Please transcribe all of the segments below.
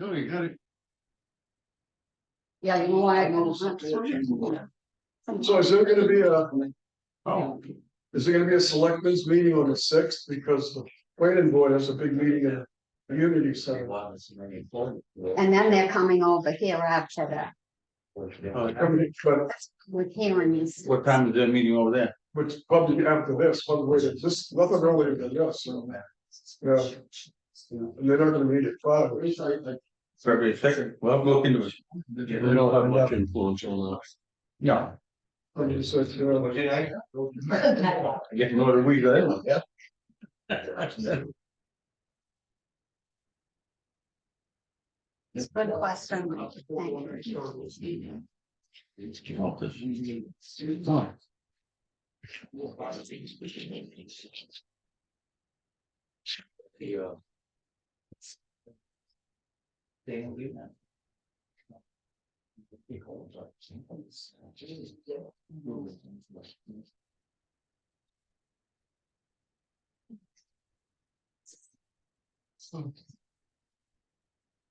Oh, you got it. Yeah, you know why? So is there gonna be Oh, is there gonna be a selectmen's meeting on the 6th? Because the planning board has a big meeting in the community center. And then they're coming over here after that. But With hearings. what time is that meeting over there? which probably after this, probably later, just nothing earlier than this, so. Yeah. And they're not gonna meet at 5. February 2nd. Well, look into it. They don't have much influence on us. No. I mean, so it's, Getting more than we got. Yeah. Good question. Thank you.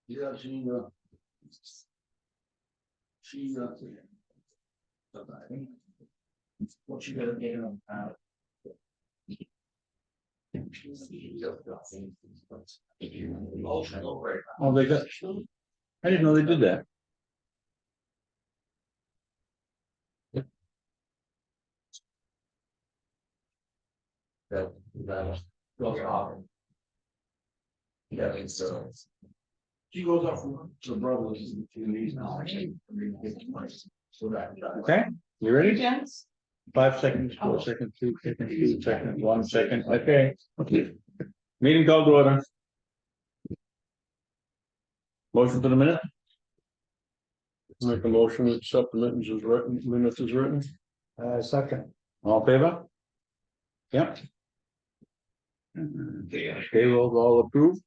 Yeah, what you gotta get on. Oh, they got. I didn't know they did that. That goes off. Yeah, so. She goes off to brothers and these now. Okay, you ready? Yes. 5 seconds, 4 seconds, 2 seconds, 2 seconds, 1 second, okay. Meeting called to order. Motion for the minute? Make a motion to accept the minutes as written. second. All in favor? Yep. Payroll all approved.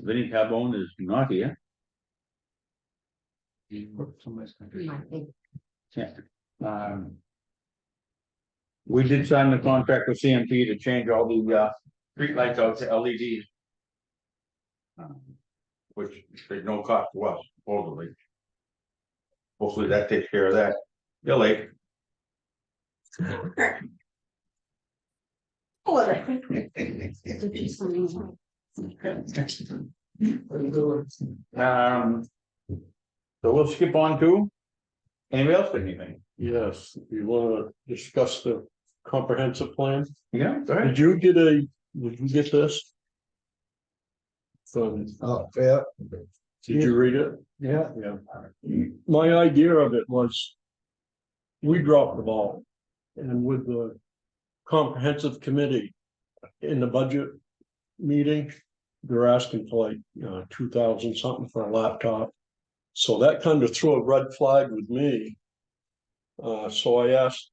Vinnie Carbone is not here. Yeah. We did sign the contract with CMP to change all the street lights out to LEDs. Which there's no cost to us, supposedly. Hopefully that takes care of that. You're late. So we'll skip on to. Anybody else got anything? Yes, you wanna discuss the comprehensive plan? Yeah, go ahead. Did you get this? From, Yeah. did you read it? Yeah. Yeah. My idea of it was. We dropped the ball. And with the comprehensive committee in the budget meeting, they're asking for like 2,000 something for a laptop. So that kind of threw a red flag with me. So I asked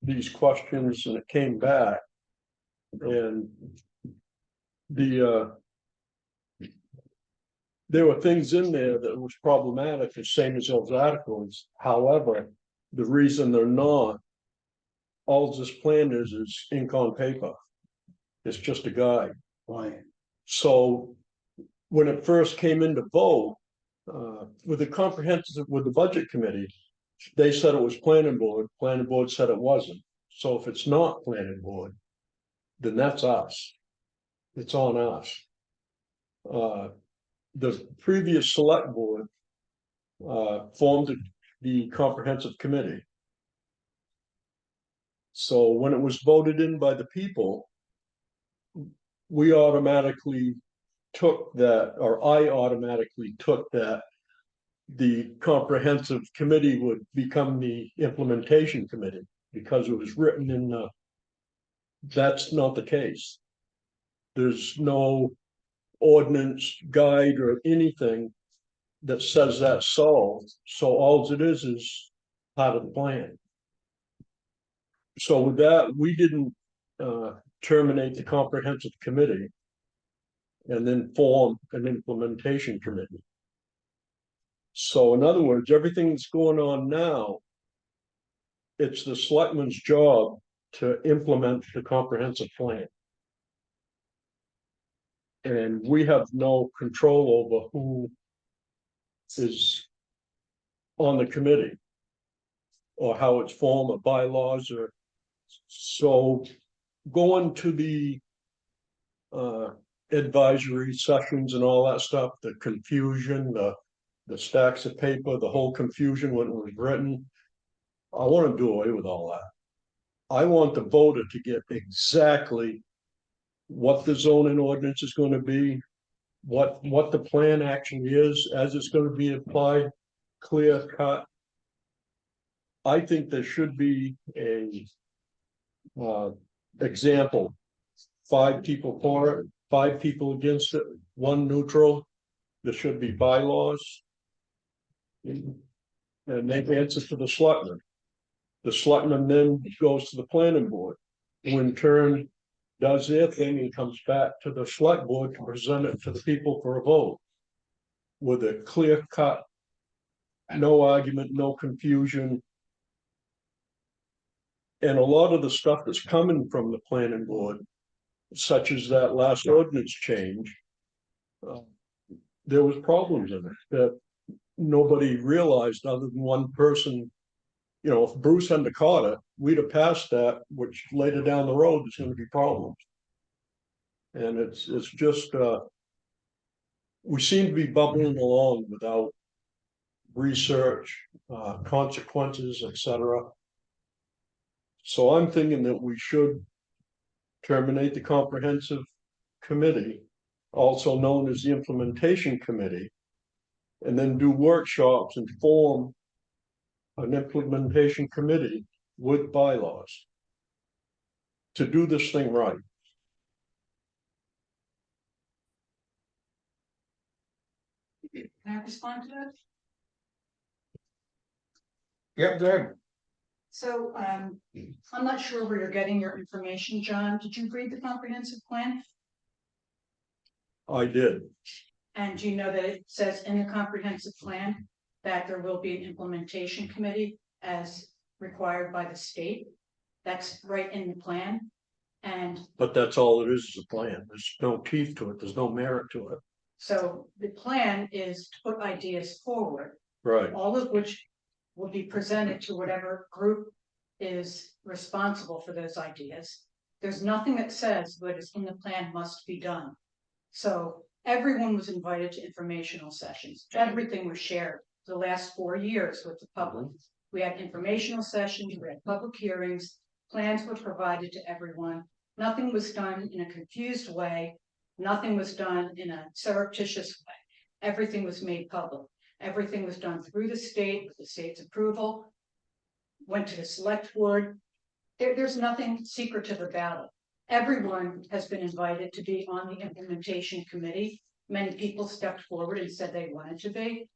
these questions and it came back. And there were things in there that was problematic, the same as those articles. However, the reason they're not, all this plan is ink on paper. It's just a guide. Right. So when it first came into vote, with the budget committee, they said it was planning board said it wasn't. So if it's not planning board, then that's us. It's on us. The previous select board formed the comprehensive committee. So when it was voted in by the people, we automatically took that, or I automatically took that the comprehensive committee would become the implementation committee because it was written in the, that's not the case. There's no ordinance guide or anything that says that's solved. So all it is part of the plan. So with that, we didn't terminate the comprehensive committee and then form an implementation committee. So in other words, everything that's going on now, it's the selectmen's job to implement the comprehensive plan. And we have no control over who is on the committee. Or how it's formed, or bylaws, or so going to the advisory sessions and all that stuff, the confusion, the stacks of paper, the whole confusion when it was written. I want to do away with all that. I want the voter to get exactly what the zoning ordinance is going to be, what the plan actually is, as it's going to be applied, clear cut. I think there should be a example, 5 people for it, 5 people against it, 1 neutral. There should be bylaws. And they answer to the selectmen. The selectman then goes to the planning board, who in turn does their thing and comes back to the select board to present it to the people for a vote. With a clear cut, no argument, no confusion. And a lot of the stuff that's coming from the planning board, such as that last ordinance change, there was problems in it that nobody realized other than one person. You know, if Bruce hadn't caught it, we'd have passed that, which later down the road, there's gonna be problems. And it's just, we seem to be bubbling along without research, consequences, etc. So I'm thinking that we should terminate the comprehensive committee, also known as the implementation committee, and then do workshops and form an implementation committee with bylaws to do this thing right. Can I respond to that? Yep, good. So, I'm not sure where you're getting your information, John. Did you read the comprehensive plan? I did. And do you know that it says in the comprehensive plan that there will be an implementation committee as required by the state? That's right in the plan. And But that's all it is a plan. There's no teeth to it. There's no merit to it. so the plan is to put ideas forward, Right. all of which will be presented to whatever group is responsible for those ideas. There's nothing that says what is in the plan must be done. So everyone was invited to informational sessions. Everything was shared the last 4 years with the public. We had informational sessions, we had public hearings, plans were provided to everyone. Nothing was done in a confused way. Nothing was done in a surreptitious way. Everything was made public. Everything was done through the state with the state's approval. Went to the select board. There's nothing secretive about it. Everyone has been invited to be on the implementation committee. Many people stepped forward and said they wanted to be.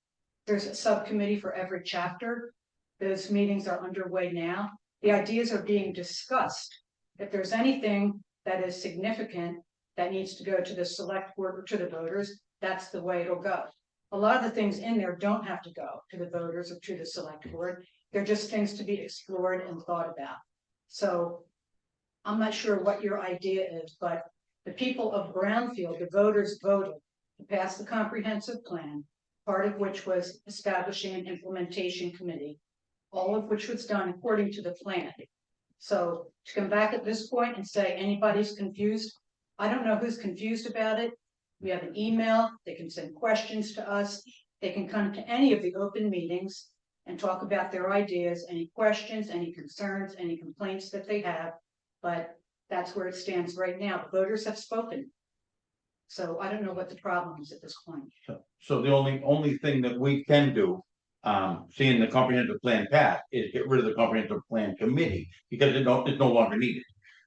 There's a subcommittee for every chapter. Those meetings are underway now. The ideas are being discussed. If there's anything that is significant that needs to go to the select board or to the voters, that's the way it'll go. A lot of the things in there don't have to go to the voters or to the select board. They're just things to be explored and thought about. So I'm not sure what your idea is, but the people of Brownfield, the voters voted to pass the comprehensive plan, part of which was establishing an implementation committee, all of which was done according to the plan. So to come back at this point and say anybody's confused, I don't know who's confused about it. We have an email, they can send questions to us, they can come to any of the open meetings and talk about their ideas, any questions, any concerns, any complaints that they have. But that's where it stands right now. The voters have spoken. So I don't know what the problem is at this point. So the only thing that we can do, seeing the comprehensive plan pass, is get rid of the comprehensive plan committee, because it's no longer needed.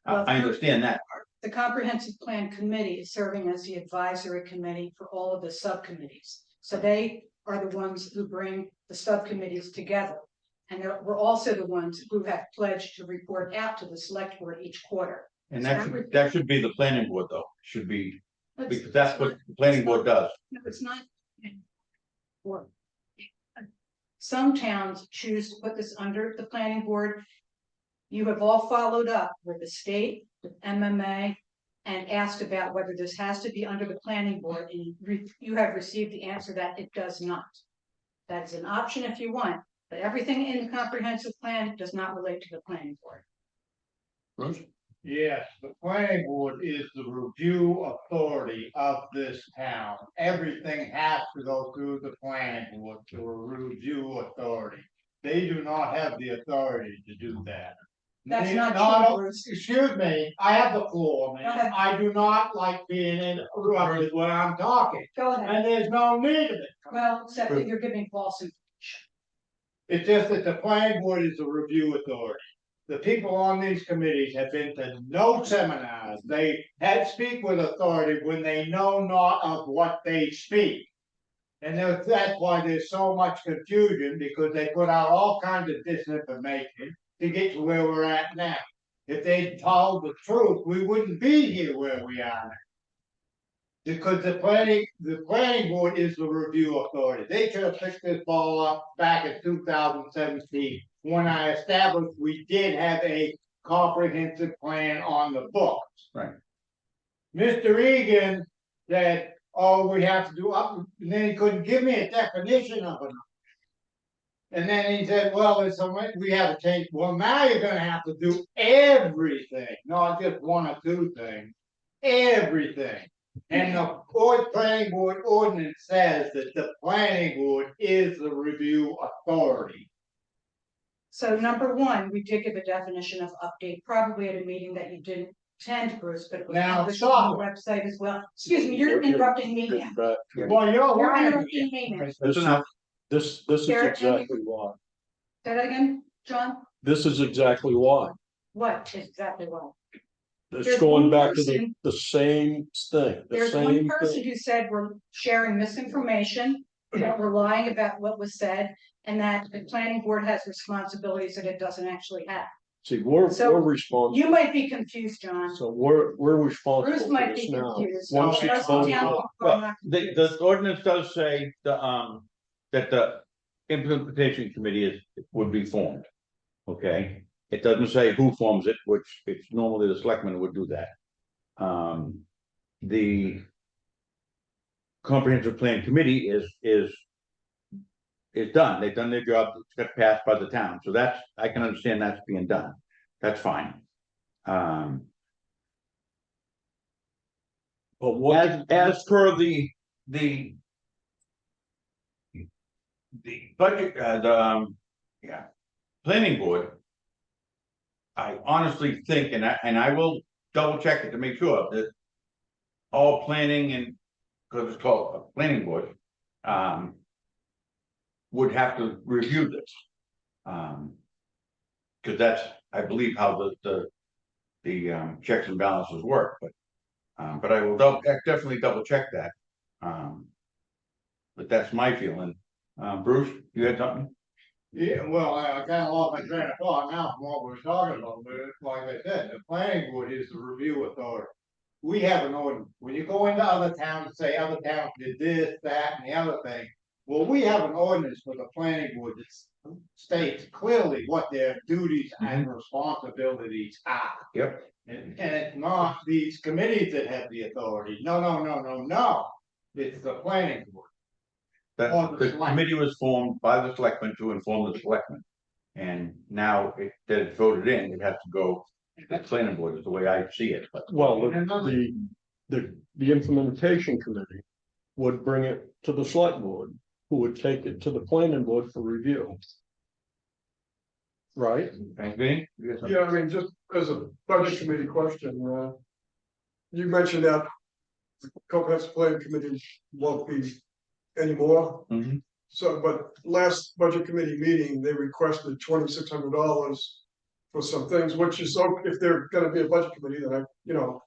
Well, I understand that part. The comprehensive plan committee is serving as the advisory committee for all of the subcommittees. So they are the ones who bring the subcommittees together. And we're also the ones who have pledged to report out to the select board each quarter. And So that should be the planning board though, should be, That's- because that's what the planning board does. No, it's not. Or- Some towns choose to put this under the planning board. You have all followed up with the state, with MMA, and asked about whether this has to be under the planning board, and you have received the answer that it does not. That is an option if you want, but everything in the comprehensive plan does not relate to the planning board. Bruce? Yes, the planning board is the review authority of this town. Everything has to go through the planning board to a review authority. They do not have the authority to do that. That's not true, Bruce. Excuse me, I have the floor, Go ahead. man. I do not like being interrupted when I'm talking, Go ahead. and there's no need of it. Well, except that you're giving false information. It's just that the planning board is the review authority. The people on these committees have been to no seminars. They had speak with authority when they know not of what they speak. And that's why there's so much confusion, because they put out all kinds of disinformation to get to where we're at now. If they told the truth, we wouldn't be here where we are now. Because the planning board is the review authority. They should have picked this ball up back in 2017, when I established we did have a comprehensive plan on the books. Right. Mr. Egan said, oh, we have to do up, and then he couldn't give me a definition of it. And then he said, well, it's we have to change. Well, now you're gonna have to do everything, not just one or two things, everything. And the planning board ordinance says that the planning board is the review authority. So number one, we did give a definition of update, probably at a meeting that you didn't attend, Bruce, but it was Now, published on the stop. website as well. Excuse me, you're interrupting me now. Back to- Well, You're you're interrupting me now. That's enough. This is Garrett, can you- exactly why. Say that again, John? This is exactly why. What is exactly wrong? It's There's going one back to person- the same thing, the There's one same person thing. who said we're sharing misinformation, that we're lying about what was said, and that the planning board has responsibilities that it doesn't actually have. See, we're So, responsible, You might be confused, John. so we're responsible Bruce for might this be now. confused. Once The it's rest of voted town on. people are not The confused. ordinance does say that the implementation committee would be formed. Okay, it doesn't say who forms it, which it's normally the selectmen would do that. The comprehensive plan committee is done. They've done their job. It's got passed by the town. So that's, I can understand that's being done. That's fine. But what, As per the budget, planning board. I honestly think, and I will double check it to make sure that all planning and, because it's called a planning board, would have to review this. Because that's, I believe, how the checks and balances work, but I will definitely double check that. But that's my feeling. Bruce, you had something? Yeah, well, I kind of lost my train of thought now from what we were talking about, but like I said, the planning board is the review authority. We have an ordinance. When you go into other towns and say other towns did this, that, and the other thing, well, we have an ordinance for the planning board that states clearly what their duties and responsibilities are. Yep. And it's not these committees that have the authority. No. It's the planning board. That Or the the selectmen. committee was formed by the selectmen to inform the selectmen. And now that it's voted in, it has to go to the planning board, is the way I see it, but. well, the implementation committee would bring it to the select board, who would take it to the planning board for review. Right? Vinnie, you got something? Yeah, I mean, just as a budget committee question, you mentioned that the comprehensive plan committee won't be anymore. Mhm. So, but last budget committee meeting, they requested $2,600 for some things, which is, if they're gonna be a budget committee, then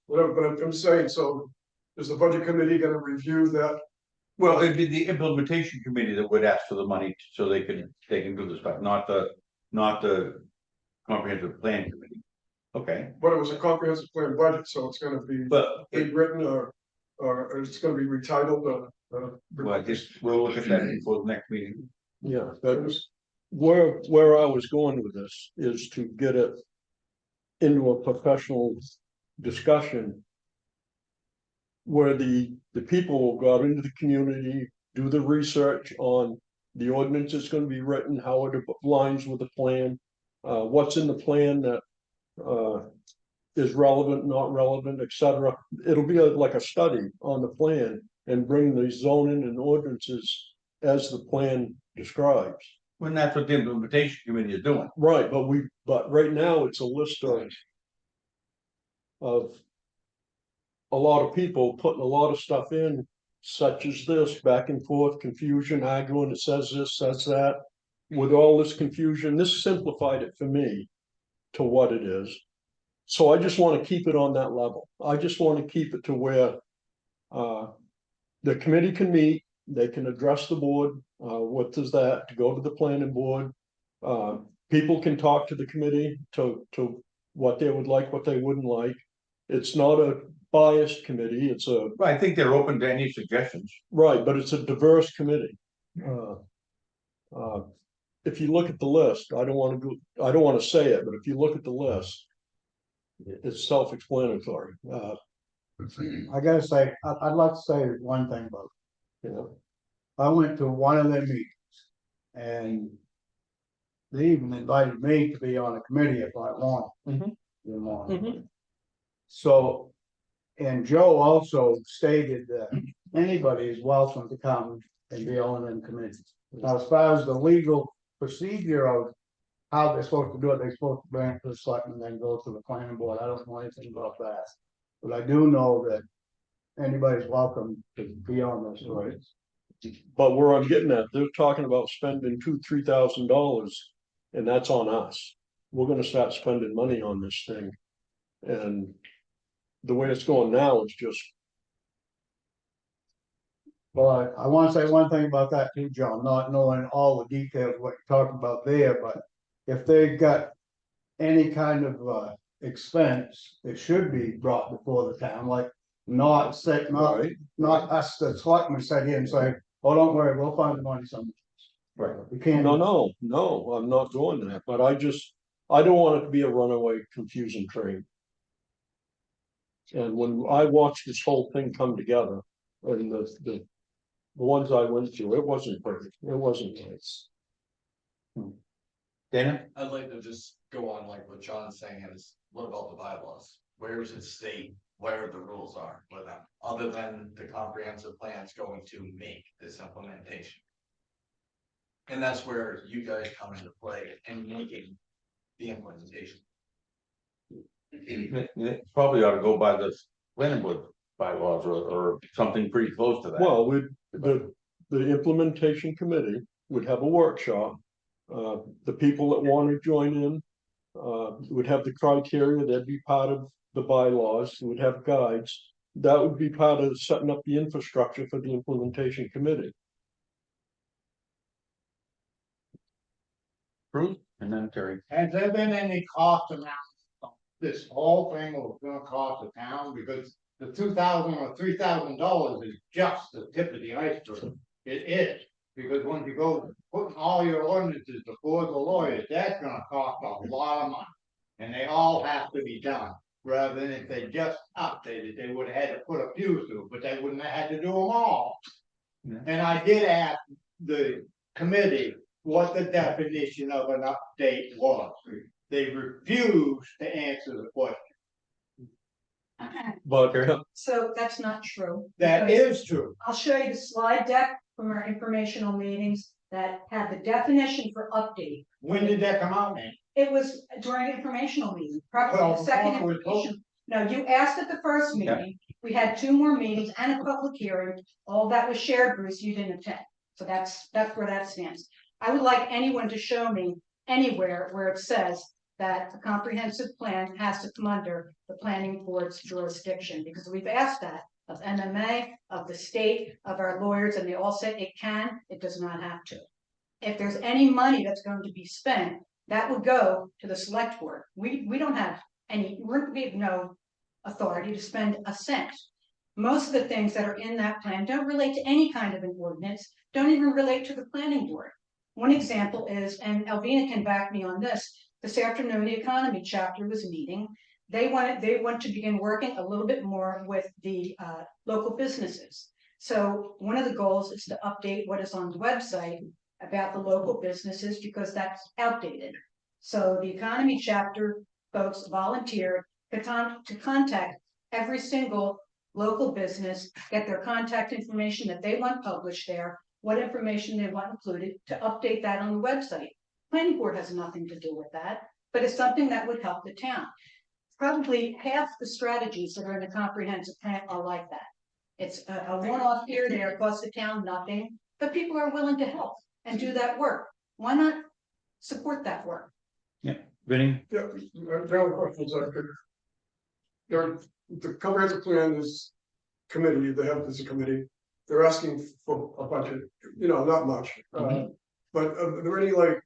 whatever, but I'm saying, so is the budget committee gonna review that? Well, it'd be the implementation committee that would ask for the money so they can do the stuff, not the comprehensive plan committee. Okay, But it was a comprehensive plan budget, so it's gonna be but rewritten or it's gonna be retitled, well, I guess we'll look at that before the next meeting. Yeah, that was where I was going with this, is to get it into a professional discussion where the people will go out into the community, do the research on the ordinance that's gonna be written, how it aligns with the plan. What's in the plan that, is relevant, not relevant, etc. It'll be like a study on the plan and bring the zoning and ordinances as the plan describes. When that's what the implementation committee is doing. Right, but right now it's a list of a lot of people putting a lot of stuff in, such as this, back and forth, confusion, arguing, it says this, says that. With all this confusion, this simplified it for me to what it is. So I just want to keep it on that level. I just want to keep it to where the committee can meet, they can address the board, what does that, to go to the planning board. People can talk to the committee to what they would like, what they wouldn't like. It's not a biased committee, it's a. Well, I think they're open to any suggestions. Right, but it's a diverse committee. If you look at the list, I don't want to say it, but if you look at the list, it's self-explanatory. I gotta say, I'd like to say one thing about You know, I went to one of their meetings. And they even invited me to be on a committee if I wanted. Mhm. You wanted. Mhm. So, and Joe also stated that anybody is welcome to come and be on them committees. Now, as far as the legal procedure of how they're supposed to do it, they're supposed to bring it to the selectmen and then go to the planning board. I don't know anything about that. But I do know that anybody's welcome to be on those committees. but where I'm getting at, they're talking about spending $2,000-3,000, and that's on us. We're gonna start spending money on this thing. And the way it's going now, it's just, Well, I want to say one thing about that too, John, not knowing all the details of what you're talking about there, but if they got any kind of expense, it should be brought before the town, like not say, right, not us, the selectmen sit here and say, oh, don't worry, we'll find the money somewhere. Right. We can't. no, I'm not doing that, but I don't want it to be a runaway confusing train. And when I watched this whole thing come together, and the ones I went to, it wasn't perfect, it wasn't nice. Dana? I'd like to just go on like what John's saying is, what about the bylaws? Where does it state where the rules are for them, other than the comprehensive plan's going to make this implementation? And that's where you guys come into play in making the implementation. Probably ought to go by the planning board bylaws or something pretty close to that. Well, the implementation committee would have a workshop. The people that want to join in would have the criteria, they'd be part of the bylaws, would have guides. That would be part of setting up the infrastructure for the implementation committee. Bruce and then Terry. Has there been any cost amount? This whole thing was gonna cost the town, because the $2,000 or $3,000 is just the tip of the iceberg. It is, because when you go putting all your ordinances before the lawyers, that's gonna cost a lot of money. And they all have to be done, rather than if they just updated, they would have had to put a few through, but they wouldn't have had to do them all. Yeah. And I did ask the committee what the definition of an update was. They refused to answer the question. But So that's not true. That because is true. I'll show you the slide deck from our informational meetings that had the definition for update. When did that come out, man? It was during informational meeting, probably Well, the second before it was information. No, you asked at the first meeting, we had 2 more meetings and a public hearing, all that was shared, Bruce, you didn't attend. So that's where that stands. I would like anyone to show me anywhere where it says that a comprehensive plan has to come under the planning board's jurisdiction, because we've asked that of MMA, of the state, of our lawyers, and they all say it can, it does not have to. If there's any money that's going to be spent, that would go to the select board. We don't have any, we have no authority to spend a cent. Most of the things that are in that plan don't relate to any kind of an ordinance, don't even relate to the planning board. One example is, and Alvina can back me on this afternoon, the economy chapter was meeting. they want to begin working a little bit more with the local businesses. So one of the goals is to update what is on the website about the local businesses because that's outdated. So the economy chapter folks volunteered to contact every single local business, get their contact information that they want published there, what information they want included, to update that on the website. Planning board has nothing to do with that, but it's something that would help the town. Probably half the strategies that are in the comprehensive plan are like that. It's a one-off here and there, costs the town nothing, but people are willing to help and do that work. Why not support that work? Vinnie? Yeah, the other questions I could. The comprehensive plan is committee, they have this committee, they're asking for a budget, not much. But are there any like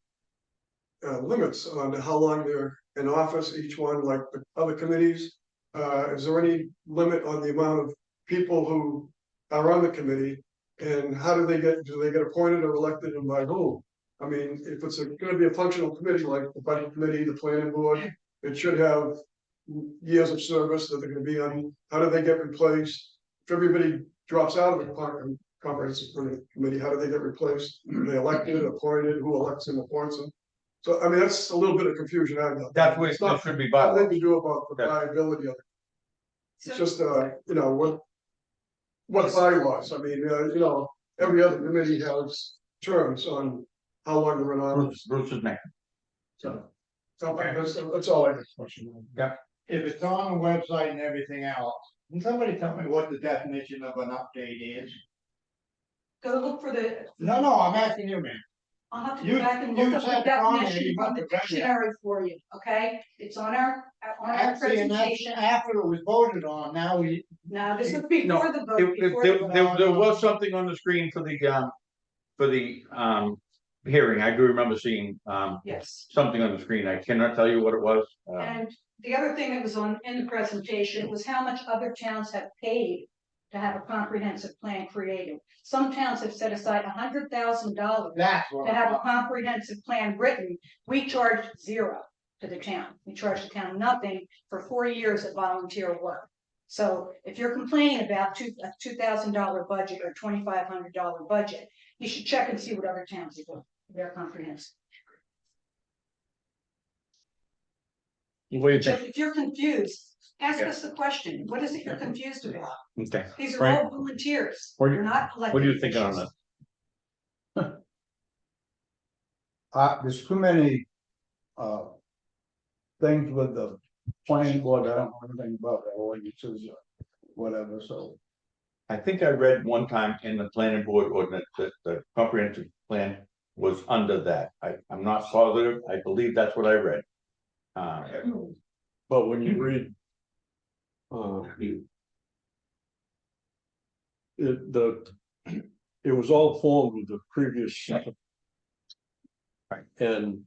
limits on how long they're in office, each one, like the other committees? Is there any limit on the amount of people who are on the committee? And how do they get appointed or elected and by who? I mean, if it's gonna be a functional committee like the budget committee, the planning board, it should have years of service that they're gonna be on. How do they get replaced? If everybody drops out of the comprehensive committee, how do they get replaced? Are they elected, appointed, who elects and appoints them? So, I mean, that's a little bit of confusion I got. That's what it should be Nothing by. to do about the Yeah. viability of it. It's So- just, what bylaws, I mean, every other committee has terms on how long they're in office. Bruce is next. So that's all I have a question on. If it's on the website and everything else, can somebody tell me what the definition of an update is? Go look for the, No, I'm asking you, man. I'll have to You- go back and you look up the said it on there, definition you from must the have read it. dictionary for you, okay? It's on our Actually, and that's presentation. after it was voted on, now we, Now, this was before the vote. before There, the vote. there was something on the screen for the hearing. I do remember seeing, Yes. something on the screen. I cannot tell you what it was. And the other thing that was in the presentation was how much other towns have paid to have a comprehensive plan created. Some towns have set aside $100,000 that's what. to have a comprehensive plan written. We charged zero to the town. We charged the town nothing for 4 years of volunteer work. So if you're complaining about a $2,000 budget or $2,500 budget, you should check and see what other towns are doing. They're comprehensive. What do you So think? if you're confused, ask us the question. What is it you're confused about? Okay. These are Frank, all volunteers. what do They're you- not elected. what are you thinking on officials. that? There's too many, things with the planning board, I don't know anything about the ordinances or whatever, so. I think I read one time in the planning board ordinance that the comprehensive plan was under that. I'm not positive. I believe that's what I read. But when you read. It was all formed with the previous. Right. And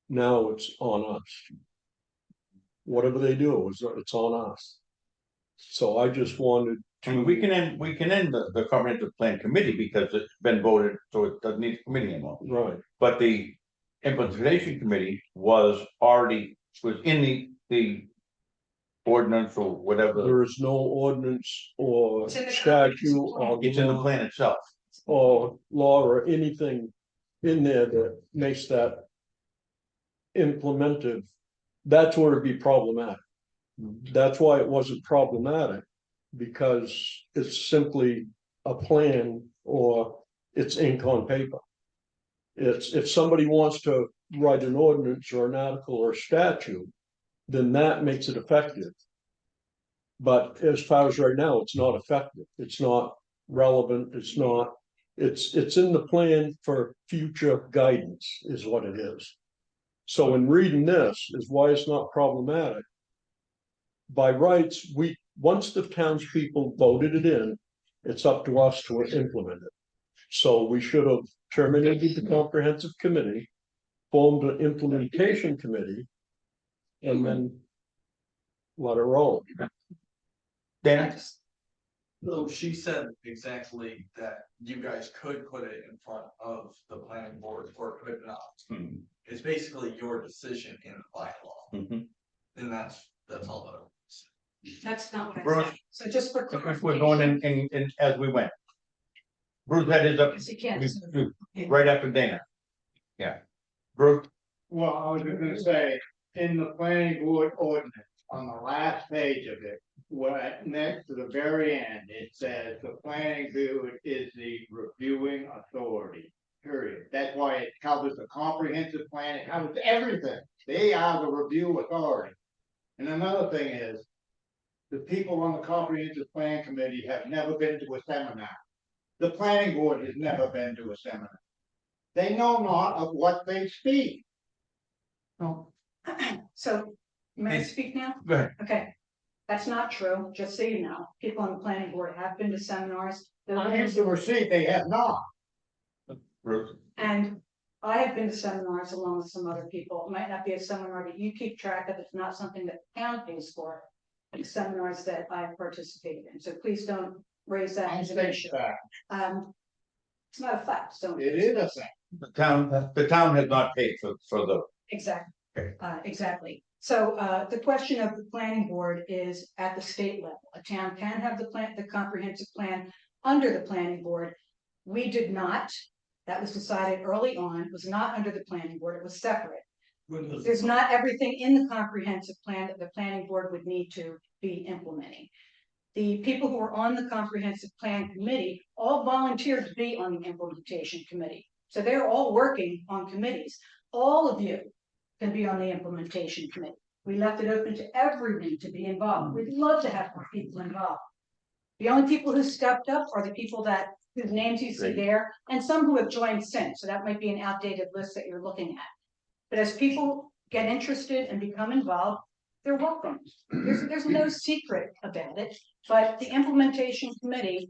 now it's on us. Whatever they do, it's on us. So I just wanted I mean, to. we can end the comprehensive plan committee because it's been voted, so it doesn't need a committee anymore. Right, But the implementation committee was in the ordinance or whatever. there is no ordinance or It's in the statute or. It's in the plan itself. Or law or anything in there that makes that. Implemented, that's where it'd be problematic. That's why it wasn't problematic, because it's simply a plan or it's ink on paper. It's, if somebody wants to write an ordinance or an article or statute, then that makes it effective. But as far as right now, it's not effective, it's not relevant, it's not, it's in the plan for future guidance is what it is. So in reading this is why it's not problematic. By rights, once the townspeople voted it in, it's up to us to implement it. So we should have terminated the comprehensive committee, formed an implementation committee, and then let her roll. Dana? So she said exactly that you guys could put it in front of the planning board or could not. Mhm. It's basically your decision in the bylaw, Mhm. and that's That's all that. That's not what I Bruce. said. So just for If we're going in as we went. Bruce had his up Because you can't. right after Dana. Yeah. Bruce, Well, I was just gonna say, in the planning board ordinance, on the last page of it, what, next to the very end, it says the planning board is the reviewing authority. Period. That's why it covers the comprehensive plan, it covers everything. They are the review authority. And another thing is, the people on the comprehensive plan committee have never been to a seminar. The planning board has never been to a seminar. They know not of what they speak. So, may I speak now? go ahead. Okay, that's not true, just so you know, people on the planning board have been to seminars. I used to receipt, they have not. Bruce, And I have been to seminars along with some other people, it might not be a seminar that you keep track of, it's not something that the town pays for. It's seminars that I have participated in, so please don't raise that I'm as an saying issue. that. It's not a fact, so. It is a thing. the town has not paid for the, Exactly. Okay. Exactly. So, the question of the planning board is at the state level. A town can have the comprehensive plan under the planning board. We did not. That was decided early on. It was not under the planning board. It was separate. There's not everything in the comprehensive plan that the planning board would need to be implementing. The people who are on the comprehensive plan committee all volunteered to be on the implementation committee. So they're all working on committees. All of you can be on the implementation committee. We left it open to everyone to be involved. We'd love to have more people involved. The only people who stepped up are the people whose names you see there, and some who have joined since. So that might be an outdated list that you're looking at. But as people get interested and become involved, they're welcome. There's no secret about it, but the implementation committee,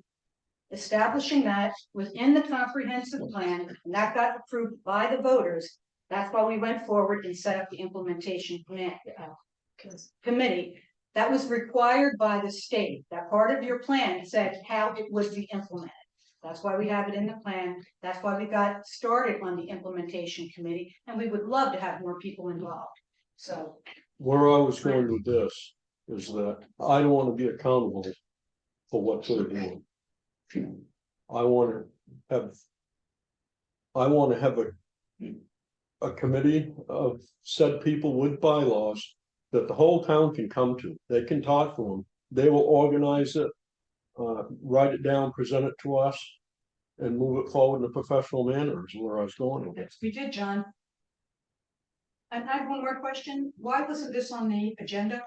establishing that within the comprehensive plan, and that got approved by the voters. That's why we went forward and set up the implementation committee. That was required by the state. That part of your plan said how it would be implemented. That's why we have it in the plan. That's why we got started on the implementation committee, and we would love to have more people involved. So. Where I was going with this is that I don't want to be accountable for what they're doing. I want to have a committee of said people with bylaws that the whole town can come to. They can talk to them. They will organize it, write it down, present it to us, and move it forward in a professional manner is where I was going with it. Yes, we did, John. And I have one more question. Why wasn't this on the agenda?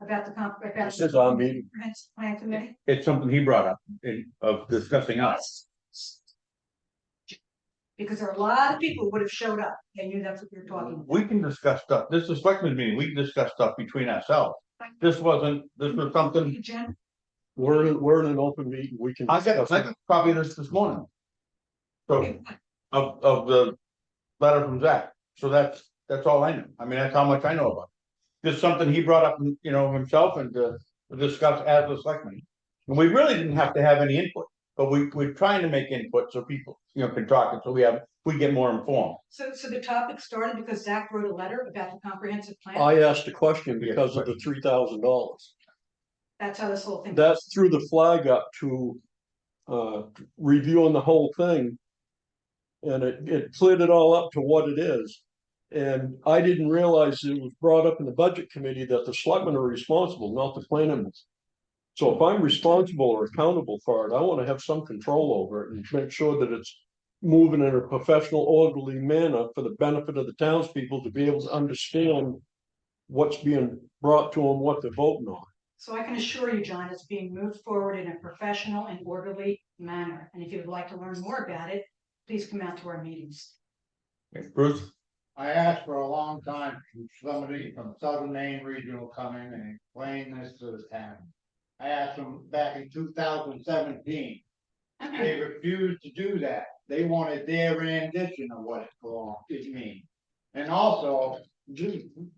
About the This is our meeting. comprehensive plan committee? it's something he brought up of discussing us. Because there are a lot of people who would have showed up. They knew that's what you're talking about. We can discuss stuff, this is Selectmen's meeting, we can discuss stuff between ourselves. This was something, Jen? We're in an open meeting. We can. I got a copy of this morning. So, of the letter from Zach, so that's all I know, I mean, that's how much I know about it. Just something he brought up, himself and to discuss as a selectman. And we really didn't have to have any input, but we're trying to make input so people, can talk, and so we get more informed. So the topic started because Zach wrote a letter about the comprehensive plan? I asked a question because of the $3,000. That's how this whole thing. That threw the flag up to reviewing the whole thing. And it cleared it all up to what it is. And I didn't realize it was brought up in the budget committee that the selectmen are responsible, not the planning. So if I'm responsible or accountable for it, I want to have some control over it and make sure that it's moving in a professional, orderly manner for the benefit of the townspeople to be able to understand what's being brought to them, what they're voting on. So I can assure you, John, it's being moved forward in a professional and orderly manner. And if you would like to learn more about it, please come out to our meetings. Bruce? I asked for a long time from somebody from Southern Maine Regional come in and explain this to the town. I asked them back in 2017. They refused to do that. They wanted their rendition of what it means. And also,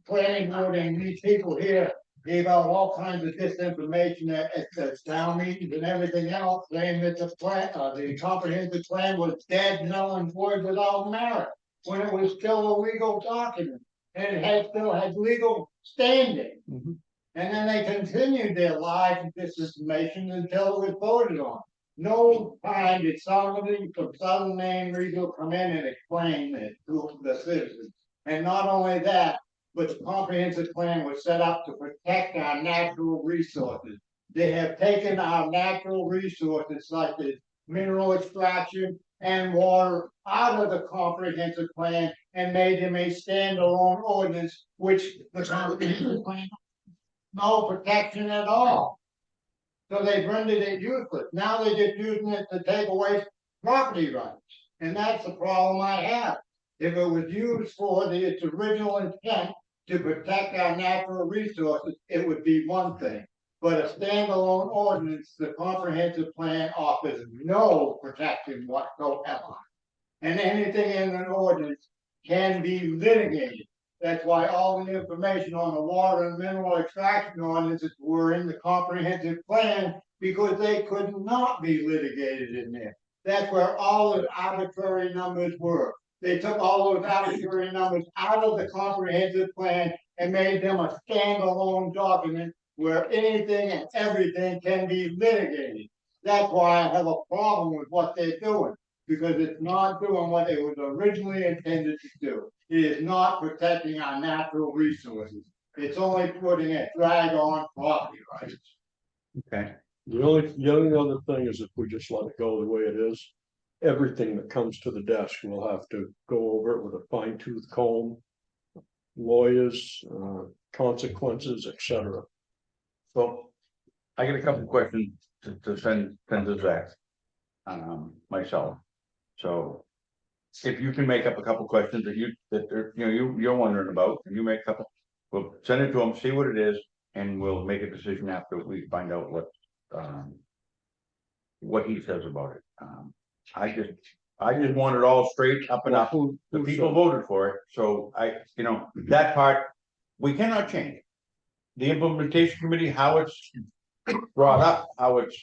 planning board and these people here gave out all kinds of disinformation at the town meetings and everything else, saying that the comprehensive plan was dead, null and void without merit, when it was still a legal document. And it still had legal standing. Mhm. And then they continued their lies and disinformation until it was voted on. No time did somebody from Southern Maine Regional come in and explain it to the citizens. And not only that, but the comprehensive plan was set up to protect our natural resources. They have taken our natural resources such as mineral extraction and water out of the comprehensive plan and made them a standalone ordinance, which the comprehensive plan no protection at all. So they've rendered it useless. Now they're just using it to take away property rights. And that's the problem I have. If it was used for its original intent to protect our natural resources, it would be one thing. But a standalone ordinance, the comprehensive plan offers no protection whatsoever. And anything in an ordinance can be litigated. That's why all the information on the water and mineral extraction ordinances were in the comprehensive plan, because they could not be litigated in there. That's where all the arbitrary numbers were. They took all those arbitrary numbers out of the comprehensive plan and made them a standalone document where anything and everything can be litigated. That's why I have a problem with what they're doing, because it's not doing what it was originally intended to do. It is not protecting our natural resources. It's only putting a drag on property rights. Okay, The only other thing is if we just let it go the way it is, everything that comes to the desk, we'll have to go over it with a fine tooth comb. Lawyers, consequences, etc. so I get a couple of questions to send to Zach. Myself, so if you can make up a couple of questions you're wondering about, and you make a couple, we'll send it to him, see what it is, and we'll make a decision after we find out what he says about it. I just want it all straight up and up. The people voted for it, so that part, we cannot change. The implementation committee, how it's brought up, how it's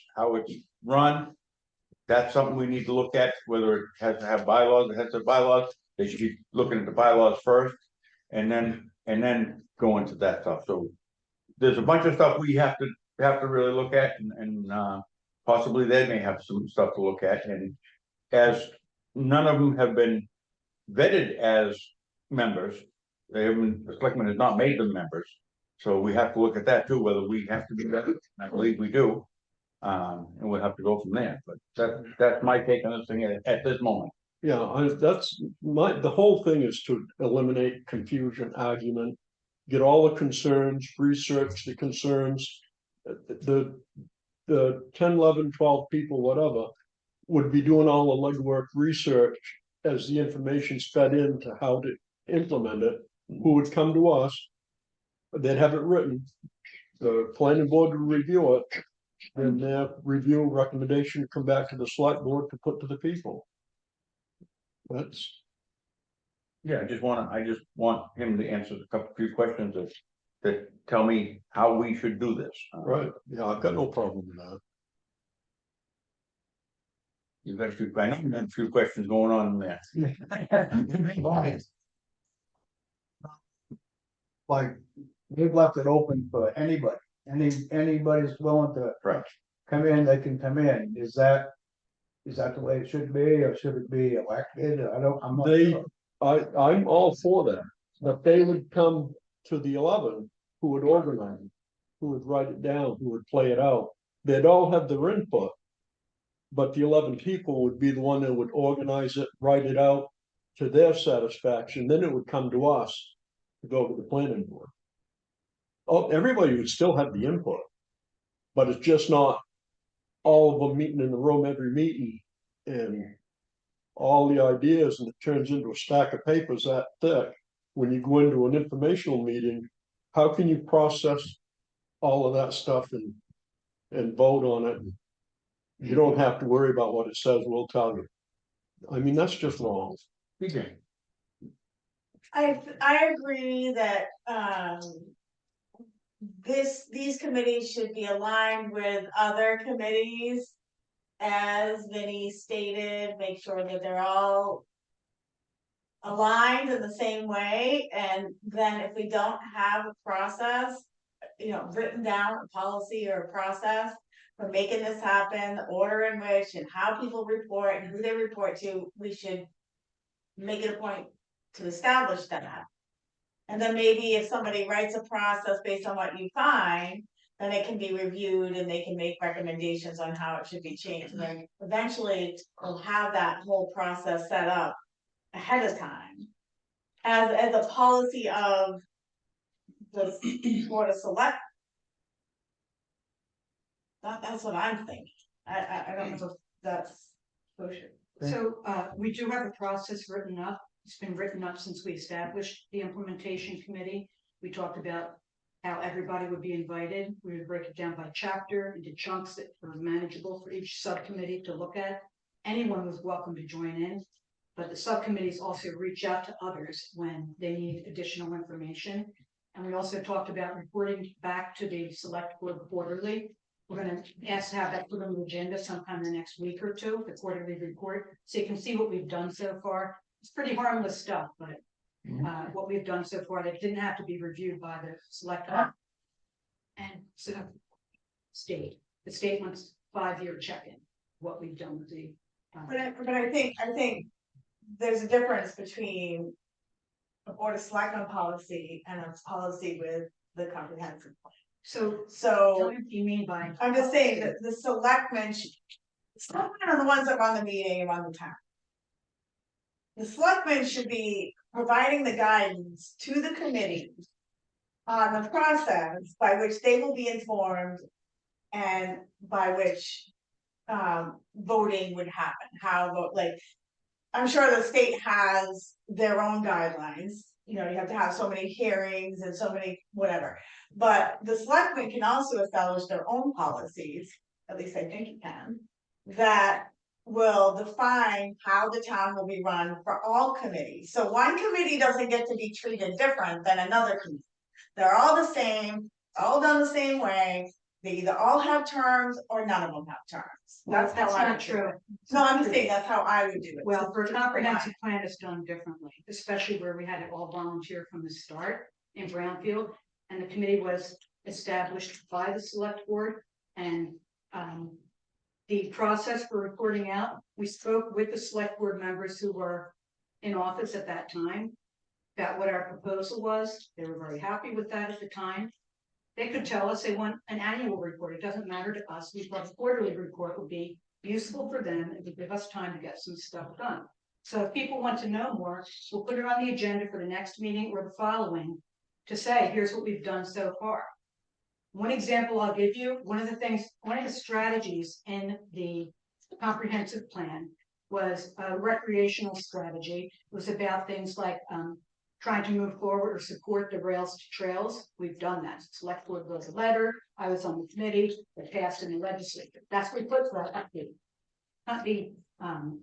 run. That's something we need to look at, whether it has to have bylaws, it has to have bylaws, they should be looking at the bylaws first. And then go into that stuff, so. There's a bunch of stuff we have to really look at, and possibly they may have some stuff to look at, and as none of them have been vetted as members. The selectmen has not made them members, so we have to look at that too, whether we have to be vetted, I believe we do. And we'll have to go from there, but that's my take on this thing at this moment. Yeah, the whole thing is to eliminate confusion, argument, get all the concerns, research the concerns. The 10, 11, 12 people, whatever, would be doing all the legwork research as the information's fed into how to implement it, who would come to us. They'd have it written, the planning board would review it, and their review recommendation to come back to the select board to put to the people. That's. Yeah, I just want him to answer a few questions that tell me how we should do this. Right, yeah, I've got no problem with that. You've got I know you've got a few questions going on in there. Like, we've left it open for anybody, anybody's willing to. Right. Come in, they can come in, is that the way it should be, or should it be elected? I'm not sure. I'm all for that they would come to the 11, who would organize it, who would write it down, who would play it out. They'd all have their input. But the 11 people would be the one that would organize it, write it out to their satisfaction, then it would come to us to go to the planning board. Oh, everybody would still have the input, but it's just not all of them meeting in the room every meeting and all the ideas, and it turns into a stack of papers that thick. When you go into an informational meeting, how can you process all of that stuff and vote on it? You don't have to worry about what it says, we'll tell you. I mean, that's just wrong. I agree that, these committees should be aligned with other committees. As Vinnie stated, make sure that they're all aligned in the same way, and then if we don't have a process, written down, a policy or a process for making this happen, the order in which and how people report and who they report to, we should make it a point to establish that. And then maybe if somebody writes a process based on what you find, then it can be reviewed and they can make recommendations on how it should be changed. And then eventually we'll have that whole process set up ahead of time. As a policy of the Board of Select. That's what I'm thinking. I don't know if that's. So, we do have a process written up. It's been written up since we established the implementation committee. We talked about how everybody would be invited. We would break it down by chapter into chunks that were manageable for each subcommittee to look at. Anyone was welcome to join in, but the subcommittees also reach out to others when they need additional information. And we also talked about reporting back to the select board quarterly. We're gonna ask to have that put on the agenda sometime in the next week or two, the quarterly report, so you can see what we've done so far. It's pretty harmless stuff, but what we've done so far, that didn't have to be reviewed by the select board. And so the state wants 5-year check-in, what we've done with the. But I think there's a difference between a Board of Selectmen policy and a policy with the comprehensive plan. Tell So me what you mean by. I'm just saying that the selectmen are the ones that run the meeting and run the town. The selectmen should be providing the guidance to the committee on the process by which they will be informed and by which voting would happen, I'm sure the state has their own guidelines, you have to have so many hearings and so many whatever. But the selectmen can also establish their own policies, at least I think you can, that will define how the town will be run for all committees. So one committee doesn't get to be treated different than another committee. They're all the same, all done the same way. They either all have terms or none of them have terms. That's how I not would do true. it. No, I'm just saying that's how I would do it. Well, for a comprehensive plan, it's done differently, especially where we had it all volunteer from the start in Brownfield. And the committee was established by the select board, and the process for reporting out, we spoke with the select board members who were in office at that time about what our proposal was. They were very happy with that at the time. They could tell us they want an annual report. It doesn't matter to us. We thought a quarterly report would be useful for them and would give us time to get some stuff done. So if people want to know more, we'll put it on the agenda for the next meeting or the following to say, here's what we've done so far. One example I'll give you, one of the strategies in the comprehensive plan was a recreational strategy. It was about things like trying to move forward or support the rails to trails. We've done that. Select board wrote a letter. I was on the committee that passed in the legislature. That's what we put for that update. Not the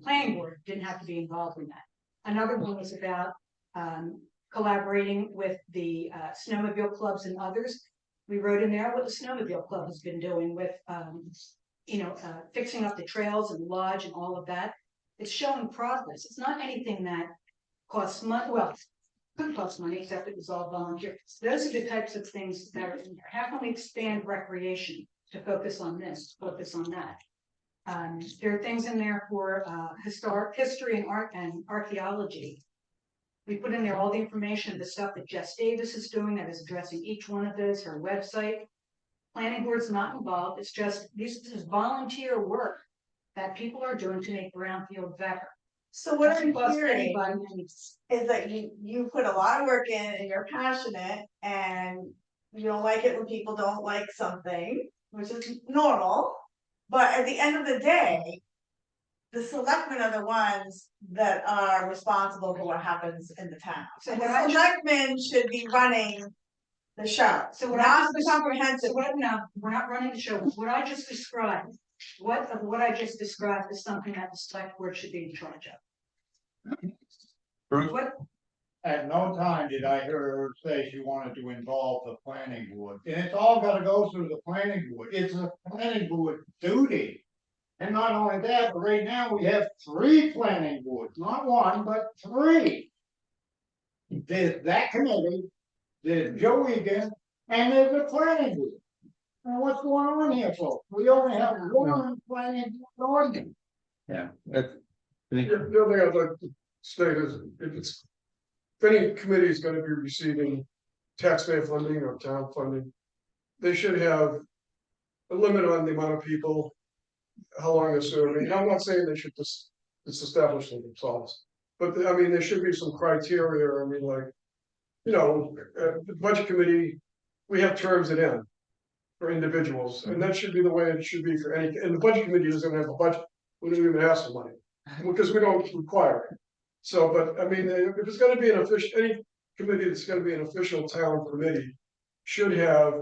planning board didn't have to be involved in that. Another one was about collaborating with the snowmobile clubs and others. We wrote in there what the snowmobile club has been doing with, fixing up the trails and lodge and all of that. It's showing progress. It's not anything that costs money. Well, it could cost money, except it was all volunteer. Those are the types of things that are in there. How can we expand recreation to focus on this, focus on that? There are things in there for history and art and archaeology. We put in there all the information, the stuff that Jess Davis is doing that is addressing each one of those, her website. Planning board's not involved. It's just, this is volunteer work that people are doing to make Brownfield better. So what I'm Plus hearing anybody needs. is that you put a lot of work in and you're passionate and you don't like it when people don't like something, which is normal. But at the end of the day, the selectmen are the ones that are responsible for what happens in the town. So And what the I- selectmen should be running the show. So what not I the comprehensive. No, we're not running the show. What I just described, what I just described is something that the select board should be in charge of. Bruce? What, At no time did I hear her say she wanted to involve the planning board, and it's all gotta go through the planning board, it's a planning board duty. And not only that, but right now we have 3 planning boards, not 1, but 3. There's that committee, there's Joe Egan, and there's the planning board. Now, what's going on here, folks? We only have one planning board. Yeah, that's. The other thing I'd like to state is, if any committee is gonna be receiving taxpayer funding or town funding, they should have a limit on the amount of people, how long they're serving. I'm not saying they should just establish them themselves. But I mean, there should be some criteria. I mean, like, the budget committee, we have terms that end for individuals, and that should be the way it should be for any, and the budget committee doesn't have a budget. We don't even ask for money, because we don't require it. So, but I mean, if it's gonna be an official, any committee that's gonna be an official town committee should have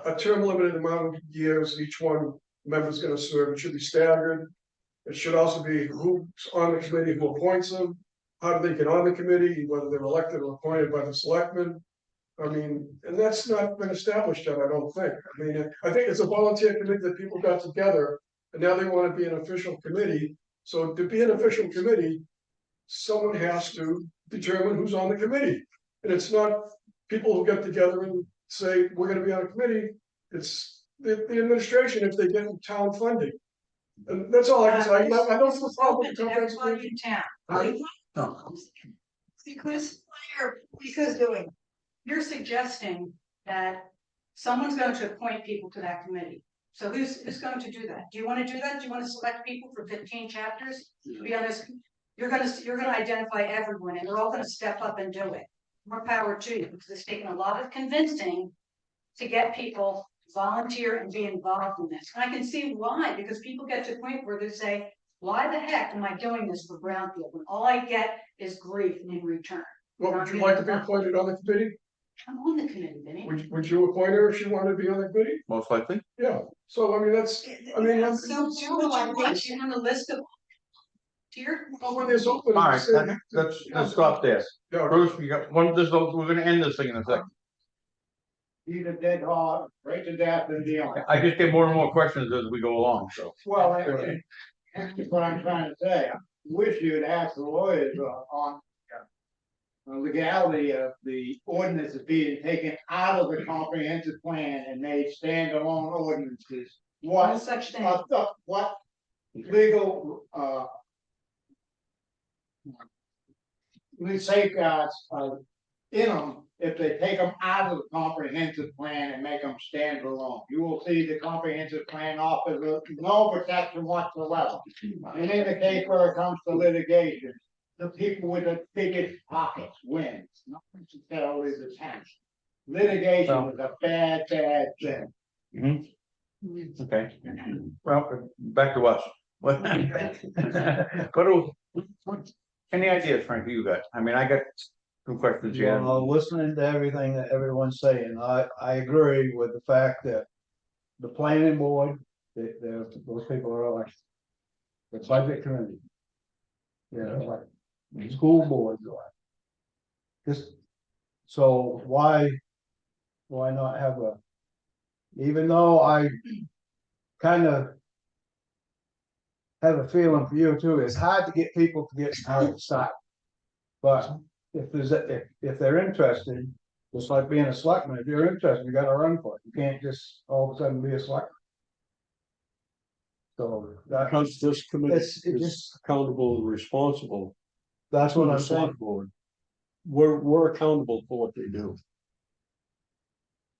a term limited amount of years each one member's gonna serve. It should be staggered. It should also be who's on the committee, who appoints them, how do they get on the committee, whether they're elected or appointed by the selectmen. I mean, and that's not been established yet, I don't think. I mean, I think it's a volunteer committee that people got together, and now they wanna be an official committee. So to be an official committee, someone has to determine who's on the committee. And it's not people who get together and say, we're gonna be on a committee. It's the administration if they get town funding. And that's all I can say. I don't have a problem with the comprehensive plan. Everybody in town. Because Because doing, you're suggesting that someone's going to appoint people to that committee. So who's going to do that? Do you want to do that? Do you want to select people for 15 chapters? To be honest, you're gonna identify everyone and they're all gonna step up and do it. More power to you, because it's taken a lot of convincing to get people to volunteer and be involved in this. And I can see why, because people get to a point where they say, why the heck am I doing this for Brownfield when all I get is grief in return? Well, would you like to be appointed on the committee? I'm on the committee, Vinny. Would you appoint her if she wanted to be on the committee? Most likely. Yeah, so I mean, that's, so too, I think. You're on the list of. Dear. well, when there's open. All right, let's stop there. Yeah, Bruce, we got one, we're gonna end this thing in a second. He's a dead hog, right to death and beyond. I just get more and more questions as we go along, so. Well, that's what I'm trying to say. I wish you'd ask the lawyers on legality of the ordinances being taken out of the comprehensive plan and made standalone ordinances. No What, such thing. what legal, safeguards are in them if they take them out of the comprehensive plan and make them stand alone. You will see the comprehensive plan offers no protection whatsoever. And in the case where it comes to litigation, the people with the biggest pockets win, not necessarily the town. Litigation is a bad, bad thing. Okay, well, back to us. What any ideas, Frank, you got? I mean, I got some questions here. Well, listening to everything that everyone's saying, I agree with the fact that the planning board, those people are elected. The budget committee. Like school boards are. Just, so why not have a, even though I kind of have a feeling for you too, it's hard to get people to get outside. But if they're interested, just like being a selectman, if you're interested, you gotta run for it. You can't just all of a sudden be a selectman. So Because this committee It is just- accountable and responsible. that's to what the I'm saying. select board. We're accountable for what they do.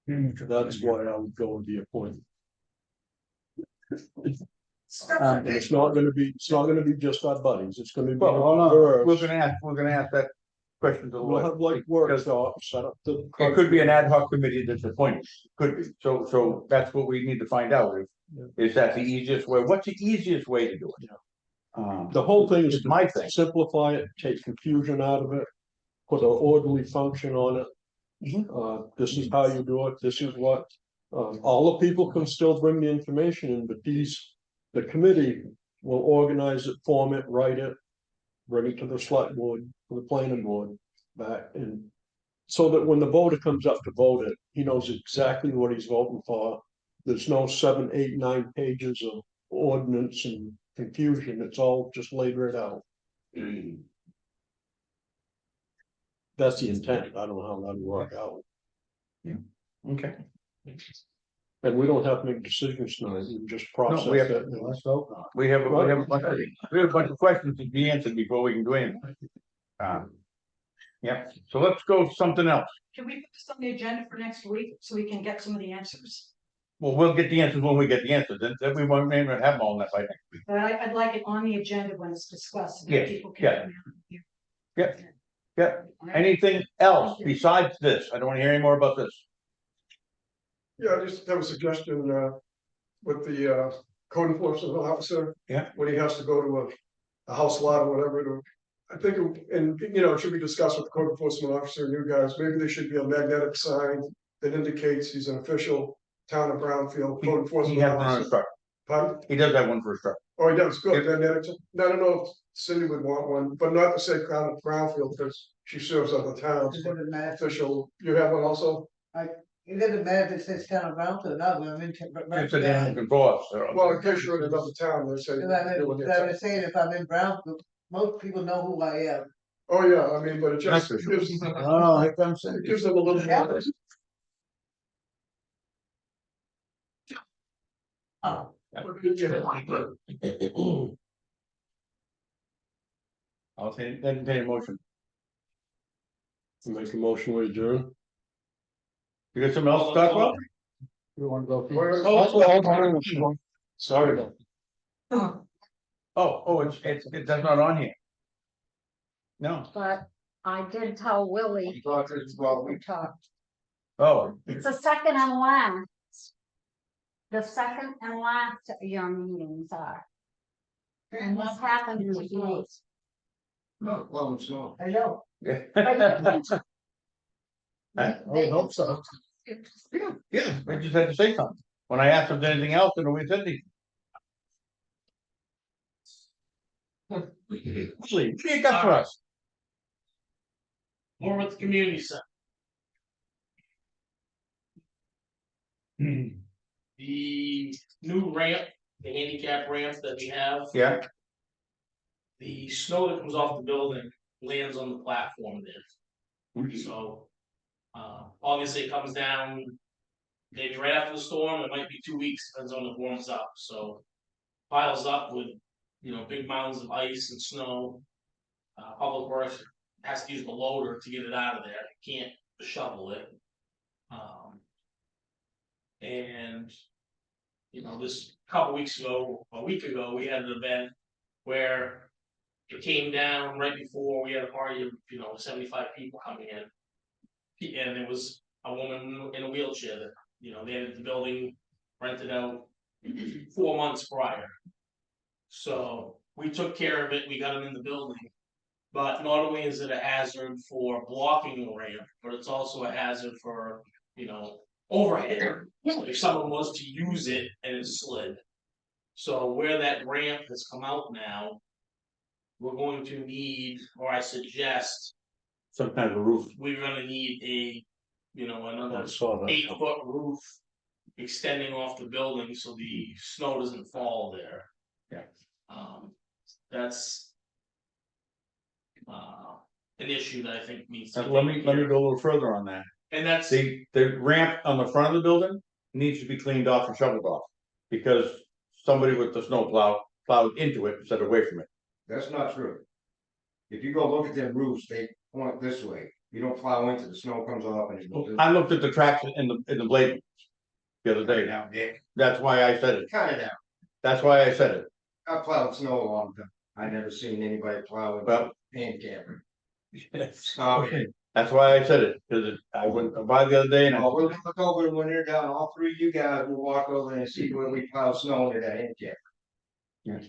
That's why I would go with the appointment. And it's not gonna be just our buddies, it's gonna be. Well, diverse. we're gonna ask that question to the We'll lawyer. have like workshops set up. It could be an ad hoc committee that's appointed, could be, so that's what we need to find out, is that the easiest way, what's the easiest way to do it? The whole thing is It's my thing. to simplify it, take confusion out of it, put an orderly function on it. This is how you do it, this is what, all the people can still bring the information in, but the committee will organize it, form it, write it. Bring it to the select board, to the planning board, back and. So that when the voter comes up to vote it, he knows exactly what he's voting for. There's no 7, 8, 9 pages of ordinance and confusion, it's all just laid right out. That's the intent. I don't know how that'll work out. Okay. And we don't have to make decisions tonight, we can just process we have- it. Let's hope not. We have a bunch of questions to be answered before we can do anything. Yeah, so let's go with something else. Can we put this on the agenda for next week so we can get some of the answers? Well, we'll get the answers when we get the answers, then we won't even have them all that by next week. But I'd like it on the agenda when it's discussed. so that Yes, people can yeah. come out here. Yeah, yeah. All right? Anything else besides this? I don't want to hear any more about this. Yeah, I just have a suggestion, with the, code enforcement officer. Yeah. When he has to go to a house lot or whatever, I think, and, you know, it should be discussed with the code enforcement officer and you guys, maybe there should be a magnetic sign that indicates he's an official town of Brownfield code He enforcement has one on his officer. truck. Pardon? He does have one for his truck. Oh, he does, good, magnetic, no, I don't know if Cindy would want one, but not to say town of Brownfield, because she serves other towns, It but doesn't matter, official, you have one also? it doesn't matter if it says town of Brownfield, no, I'm in. It's an animal control officer. Well, in case you're in another town, they say. I was saying, if I'm in Brownfield, most people know who I am. Oh, yeah, I mean, but it just That's for gives, Oh, here comes. it gives them a little more. Oh. I'll entertain a motion. Make a motion with adjourn. You got something else to talk about? You wanna go? Sorry. It's that's not on here. No, But I did tell Willie, we talked, oh, it's the second and last. The second and last of your meetings are. And this happened to me. Well, it's not. I know. yeah, I hope so. yeah, I just had to say something. When I asked if there's anything else, then we said anything. Really, what do you got for us? More with the community center. The new ramp, the handicap ramp that we have, Yeah, the snow that comes off the building lands on the platform there. So, obviously it comes down maybe right after the storm, it might be 2 weeks, depends on if it warms up, so. Piles up with, big mounds of ice and snow. Public Works has to use the loader to get it out of there, it can't shovel it. And, this couple weeks ago, a week ago, we had an event where it came down right before we had a party of, 75 people coming in. And there was a woman in a wheelchair that, they had the building rented out 4 months prior. So we took care of it, we got them in the building. But not only is it a hazard for blocking the ramp, but it's also a hazard for, overhead. If someone was to use it and it slid. So where that ramp has come out now, we're going to need, or I suggest, some kind of a roof. we're gonna need another I saw that. 8-foot roof. Extending off the building so the snow doesn't fall there. Yeah. That's. An issue that I think needs to. Let me go a little further on that. And that's, The ramp on the front of the building needs to be cleaned off and shoveled off. Because somebody with the snowplow plowed into it instead of away from it. That's not true. If you go look at them roofs, they point this way. You don't plow into, the snow comes off and it goes. I looked at the tracks in the blade. The other day, Down, Dick. that's why I said it, Kind of down. that's why I said it. I plowed snow a long time. I never seen anybody plow with Well- handicap. Okay, that's why I said it, because I went by the other day and I. Oh, we'll look over when they're down, all three of you guys will walk over and see where we plow snow into that handicap.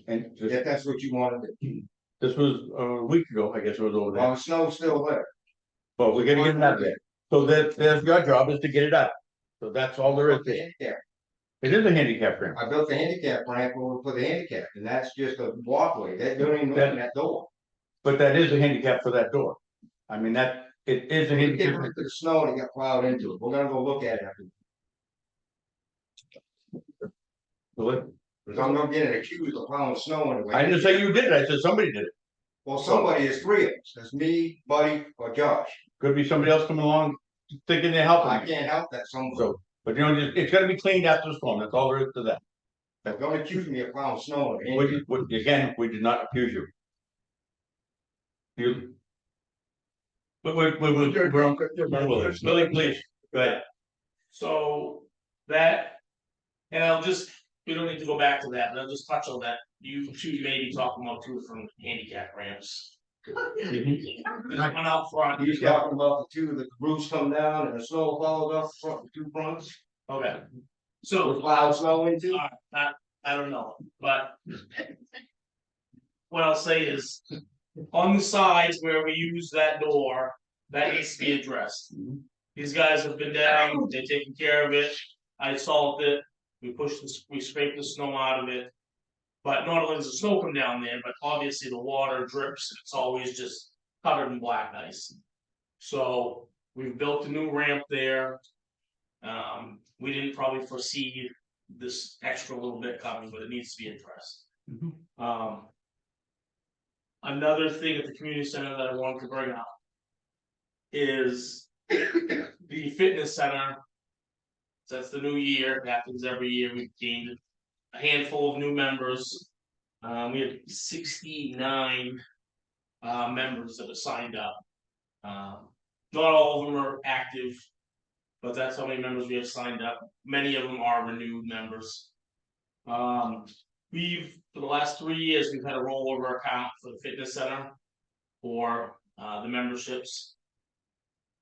And If that's what you wanted to do. this was a week ago, I guess it was over Well, there, the snow's still there. but we're gonna get it out of there. So there's your job is to get it out. So that's all there is to The it. handicap. It is a handicap ramp. I built the handicap ramp over for the handicap, and that's just a walkway. That don't even open that door. But that is a handicap for that door. I mean, it is a We get handicap. rid of the snow and it got plowed into it. We're gonna go look at it after. Because I'm not getting accused of plowing snow in the way. I didn't say you did it, I said somebody did it. Well, somebody is three of us. That's me, Buddy, or Josh. Could be somebody else coming along thinking they're helping. I can't help that somebody, So, but you know, it's gotta be cleaned after the storm, that's all there is to that. don't accuse me of plowing snow. Again, we did not accuse you. You. But we're Willie, please, go ahead. So that, and I'll just, we don't need to go back to that, but I'll just touch on that. You two may be talking about two different handicap ramps. One out front. He's talking about the two, the roofs come down and the snow falls off the front, the two fronts. Okay. With So, plow snow into. I don't know, but. What I'll say is, on the sides where we use that door, that needs to be addressed. These guys have been down, they're taking care of it, I salted it, we scraped the snow out of it. But not only does the snow come down there, but obviously the water drips, and it's always just covered in black ice. So we've built a new ramp there. We didn't probably foresee this extra little bit coming, but it needs to be addressed. Another thing at the community center that I wanted to bring up is the fitness center. Since the new year, it happens every year, we've gained a handful of new members. We have 69 members that have signed up. Not all of them are active, but that's how many members we have signed up. Many of them are renewed members. For the last 3 years, we've had a rollover account for the fitness center for the memberships.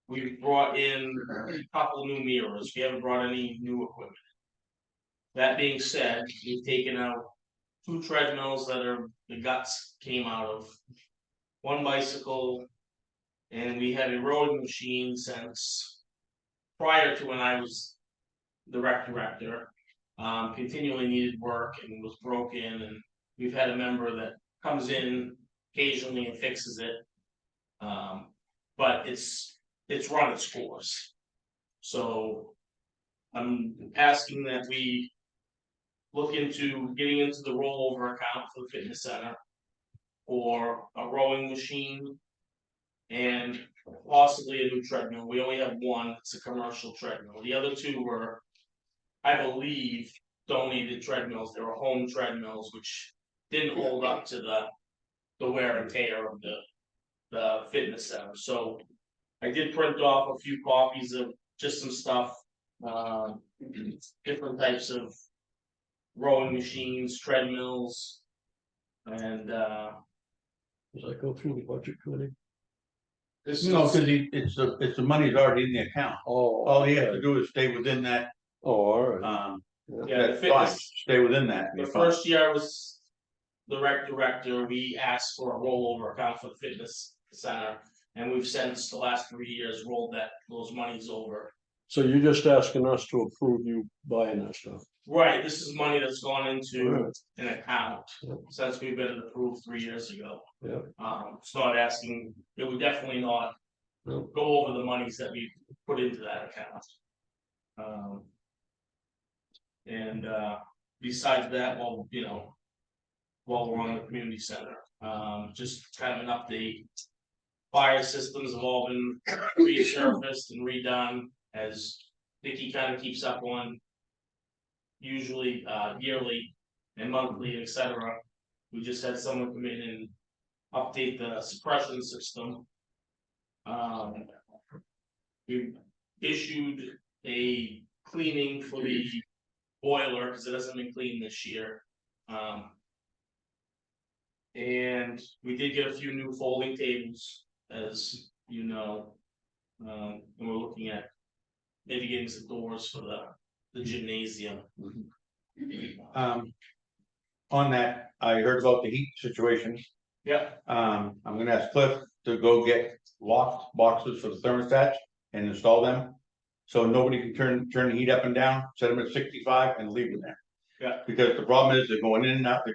We've brought in a couple new mirrors. We haven't brought any new equipment. That being said, we've taken out 2 treadmills that are the guts came out of, 1 bicycle, and we had a rowing machine since prior to when I was the rec director. Continually needed work and was broken, and we've had a member that comes in occasionally and fixes it. But it's run its course. So I'm asking that we look into getting into the rollover account for the fitness center or a rowing machine and possibly a new treadmill. We only have 1, it's a commercial treadmill. The other 2 were, I believe, donated treadmills. They were home treadmills, which didn't hold up to the wear and tear of the fitness center. So I did print off a few copies of just some stuff, different types of rowing machines, treadmills, and Does that go through the budget committee? No, cause it's the money's already in the account. Oh. All he has to do is stay within that, Oh, all right. yeah, the that's fine, fitness. stay within that. The first year I was the rec director, we asked for a rollover account for the fitness center. And we've since the last 3 years rolled those monies over. So you're just asking us to approve you buying that stuff? Right, this is money that's gone into Right. an account Yeah. since we've been approved 3 years ago. Yeah. It's not asking, it would definitely not No. go over the monies that we put into that account. And besides that, while we're on the community center, just kind of an update. Fire systems have all been resurfaced and redone, as Vicky kind of keeps up on. Usually yearly and monthly, etc. We just had someone come in and update the suppression system. We issued a cleaning for the boiler because it hasn't been cleaned this year. And we did get a few new folding tables, as you know. And we're looking at maybe getting some doors for the gymnasium. On that, I heard about the heat situation. Yeah. I'm gonna ask Cliff to go get locked boxes for the thermostats and install them. So nobody can turn the heat up and down, set them at 65 and leave them there. Yeah. Because the problem is they're going in and out,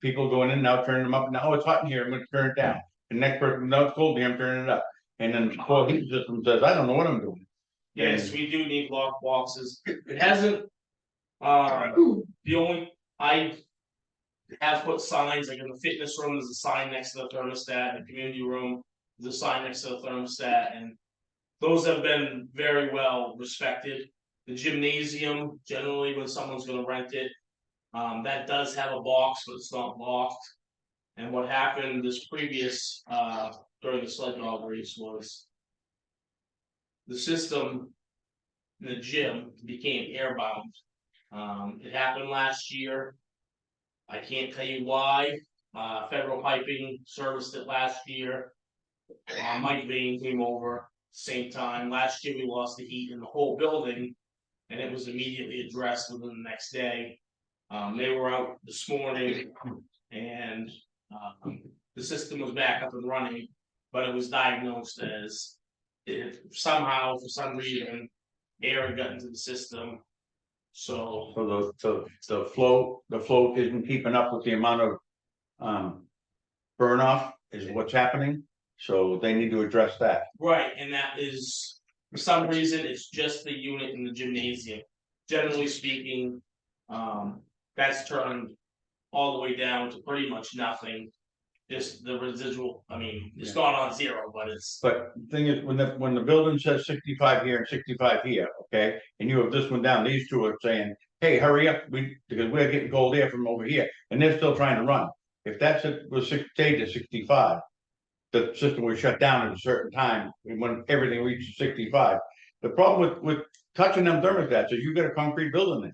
people going in and out, turning them up, now it's hot in here, I'm gonna turn it down. The next person, no, it's cold here, I'm turning it up. And then the whole heat system says, I don't know what I'm doing. Yes, we do need lock boxes. It hasn't. The only, I have put signs, like in the fitness room, there's a sign next to the thermostat, in the community room, there's a sign next to the thermostat, and those have been very well respected. The gymnasium, generally when someone's gonna rent it, that does have a box, but it's not locked. And what happened this previous, during the sled dog race was the system in the gym became airbound. It happened last year. I can't tell you why. Federal Piping serviced it last year. Mike Vane came over same time. Last year we lost the heat in the whole building, and it was immediately addressed within the next day. They were out this morning, and the system was back up and running, but it was diagnosed as it somehow, for some reason, air had got into the system. So the flow isn't keeping up with the amount of burn off is what's happening. So they need to address that. right, and that is, for some reason, it's just the unit in the gymnasium. Generally speaking, that's turned all the way down to pretty much nothing. Just the residual, I mean, it's not on zero, but it's. But the thing is, when the building says 65 here and 65 here, okay, and you have this one down, these two are saying, hey, hurry up, because we're getting cold air from over here, and they're still trying to run. If that's it was 68 to 65, the system was shut down at a certain time when everything reaches 65. The problem with touching them thermostats is you got a concrete building there.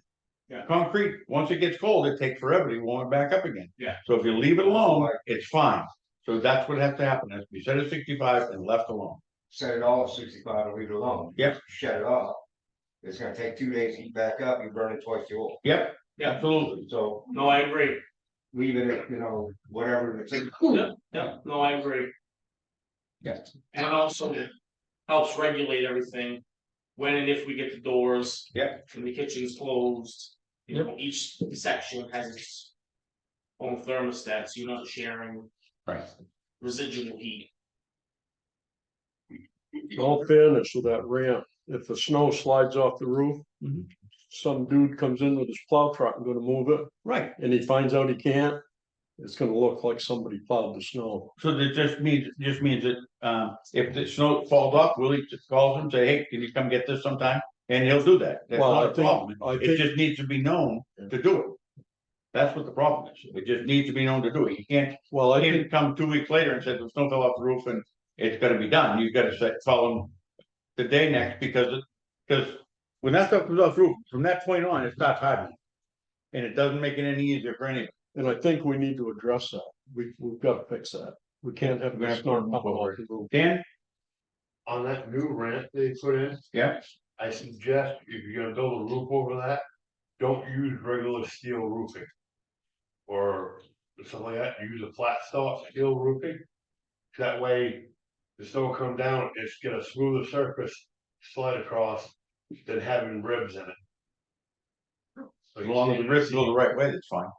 Yeah. Concrete, once it gets cold, it takes forever to warm it back up again. Yeah. So if you leave it alone, it's fine. So that's what has to happen. It has to be set at 65 and left alone. Set it all at 65 and leave it alone. Yep. Shut it off. It's gonna take 2 days to heat back up, you burn it twice the oil. Yep, Yeah. absolutely. So No, I agree. leave it, whatever. It's Yeah, no, I agree. Yes. And it also helps regulate everything. When and if we get the doors. Yeah. And the kitchen's closed, each section has its own thermostat, so you're not sharing Right. residual heat. In all fairness with that ramp, if the snow slides off the roof. Mhm. Some dude comes in with his plow truck and gonna move it, Right. and he finds out he can't. It's gonna look like somebody plowed the snow. So that just means that, if the snow falls off, Willie just calls him, say, hey, can you come get this sometime? And he'll do that. That's Well, not I a think- problem. I It think- just needs to be known to do it. That's what the problem is. It just needs to be known to do it. You can't, Well, I think, can't come 2 weeks later and say the snow fell off the roof and it's gotta be done. You've gotta say, tell them the day next because when that stuff comes off the roof, from that point on, it starts hardening. And it doesn't make it any easier for anybody. and I think we need to address that. We've got to fix that. We can't have We're gonna the have to snow move coming forward. off the roof. Dan? On that new ramp they put in, Yeah. I suggest if you're gonna build a roof over that, don't use regular steel roofing. Or something like that, use a flat steel roofing. That way, the snow come down, it's got a smoother surface, slide across, than having ribs in it. As long as the ribs go the right way, that's fine.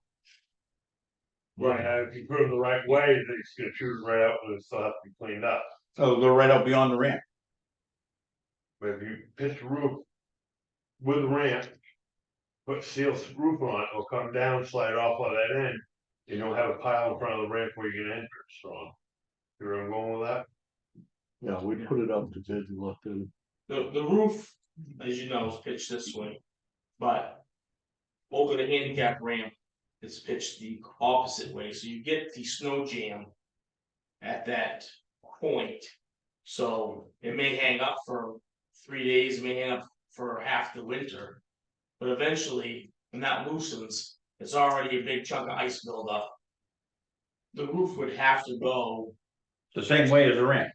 Right, if you put them the right way, it's gonna shoot it right out and it's still have to be cleaned up. So go right out beyond the ramp. But if you pitch the roof with the ramp, put steel roof on it, it'll come down, slide off on that end. You don't have a pile in front of the ramp where you can enter it strong. You know where I'm going with that? Yeah, we put it up to bid and looked in. The roof, as you know, is pitched this way, but over the handicap ramp, it's pitched the opposite way, so you get the snow jam at that point. So it may hang up for 3 days, it may hang up for half the winter, but eventually, when that loosens, it's already a big chunk of ice buildup. The roof would have to go The same way as the ramp.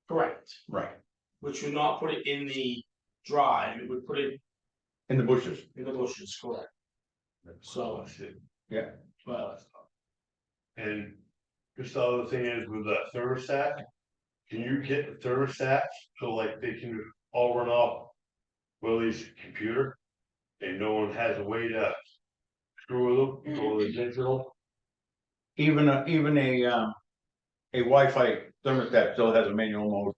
correct, Right. which would not put it in the drive, it would put it In the bushes. in the bushes, correct. So, Yeah. but And just the other thing is with the thermostat, can you get the thermostat so like they can all run off Willie's computer? And no one has a way to screw with them, or the digital? Even a Wi-Fi thermostat still has a manual mode.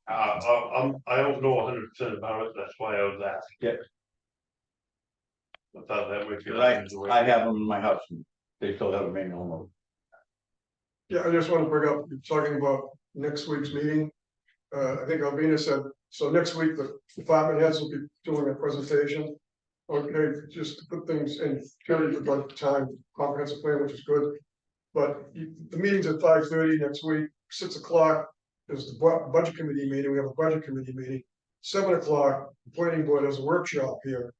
I don't know 100% about it, that's why I was asking. Yeah. I thought that would. 'Cause I have them in my house and they still have a manual mode. Yeah, I just want to bring up, you're talking about next week's meeting. I think Alvina said, so next week, the department heads will be doing a presentation. Okay, just to put things in, period for budget time, comprehensive plan, which is good. But the meeting's at 5:30 next week, 6 o'clock is the budget committee meeting, we have a budget committee meeting. 7 o'clock, the planning board has a workshop here.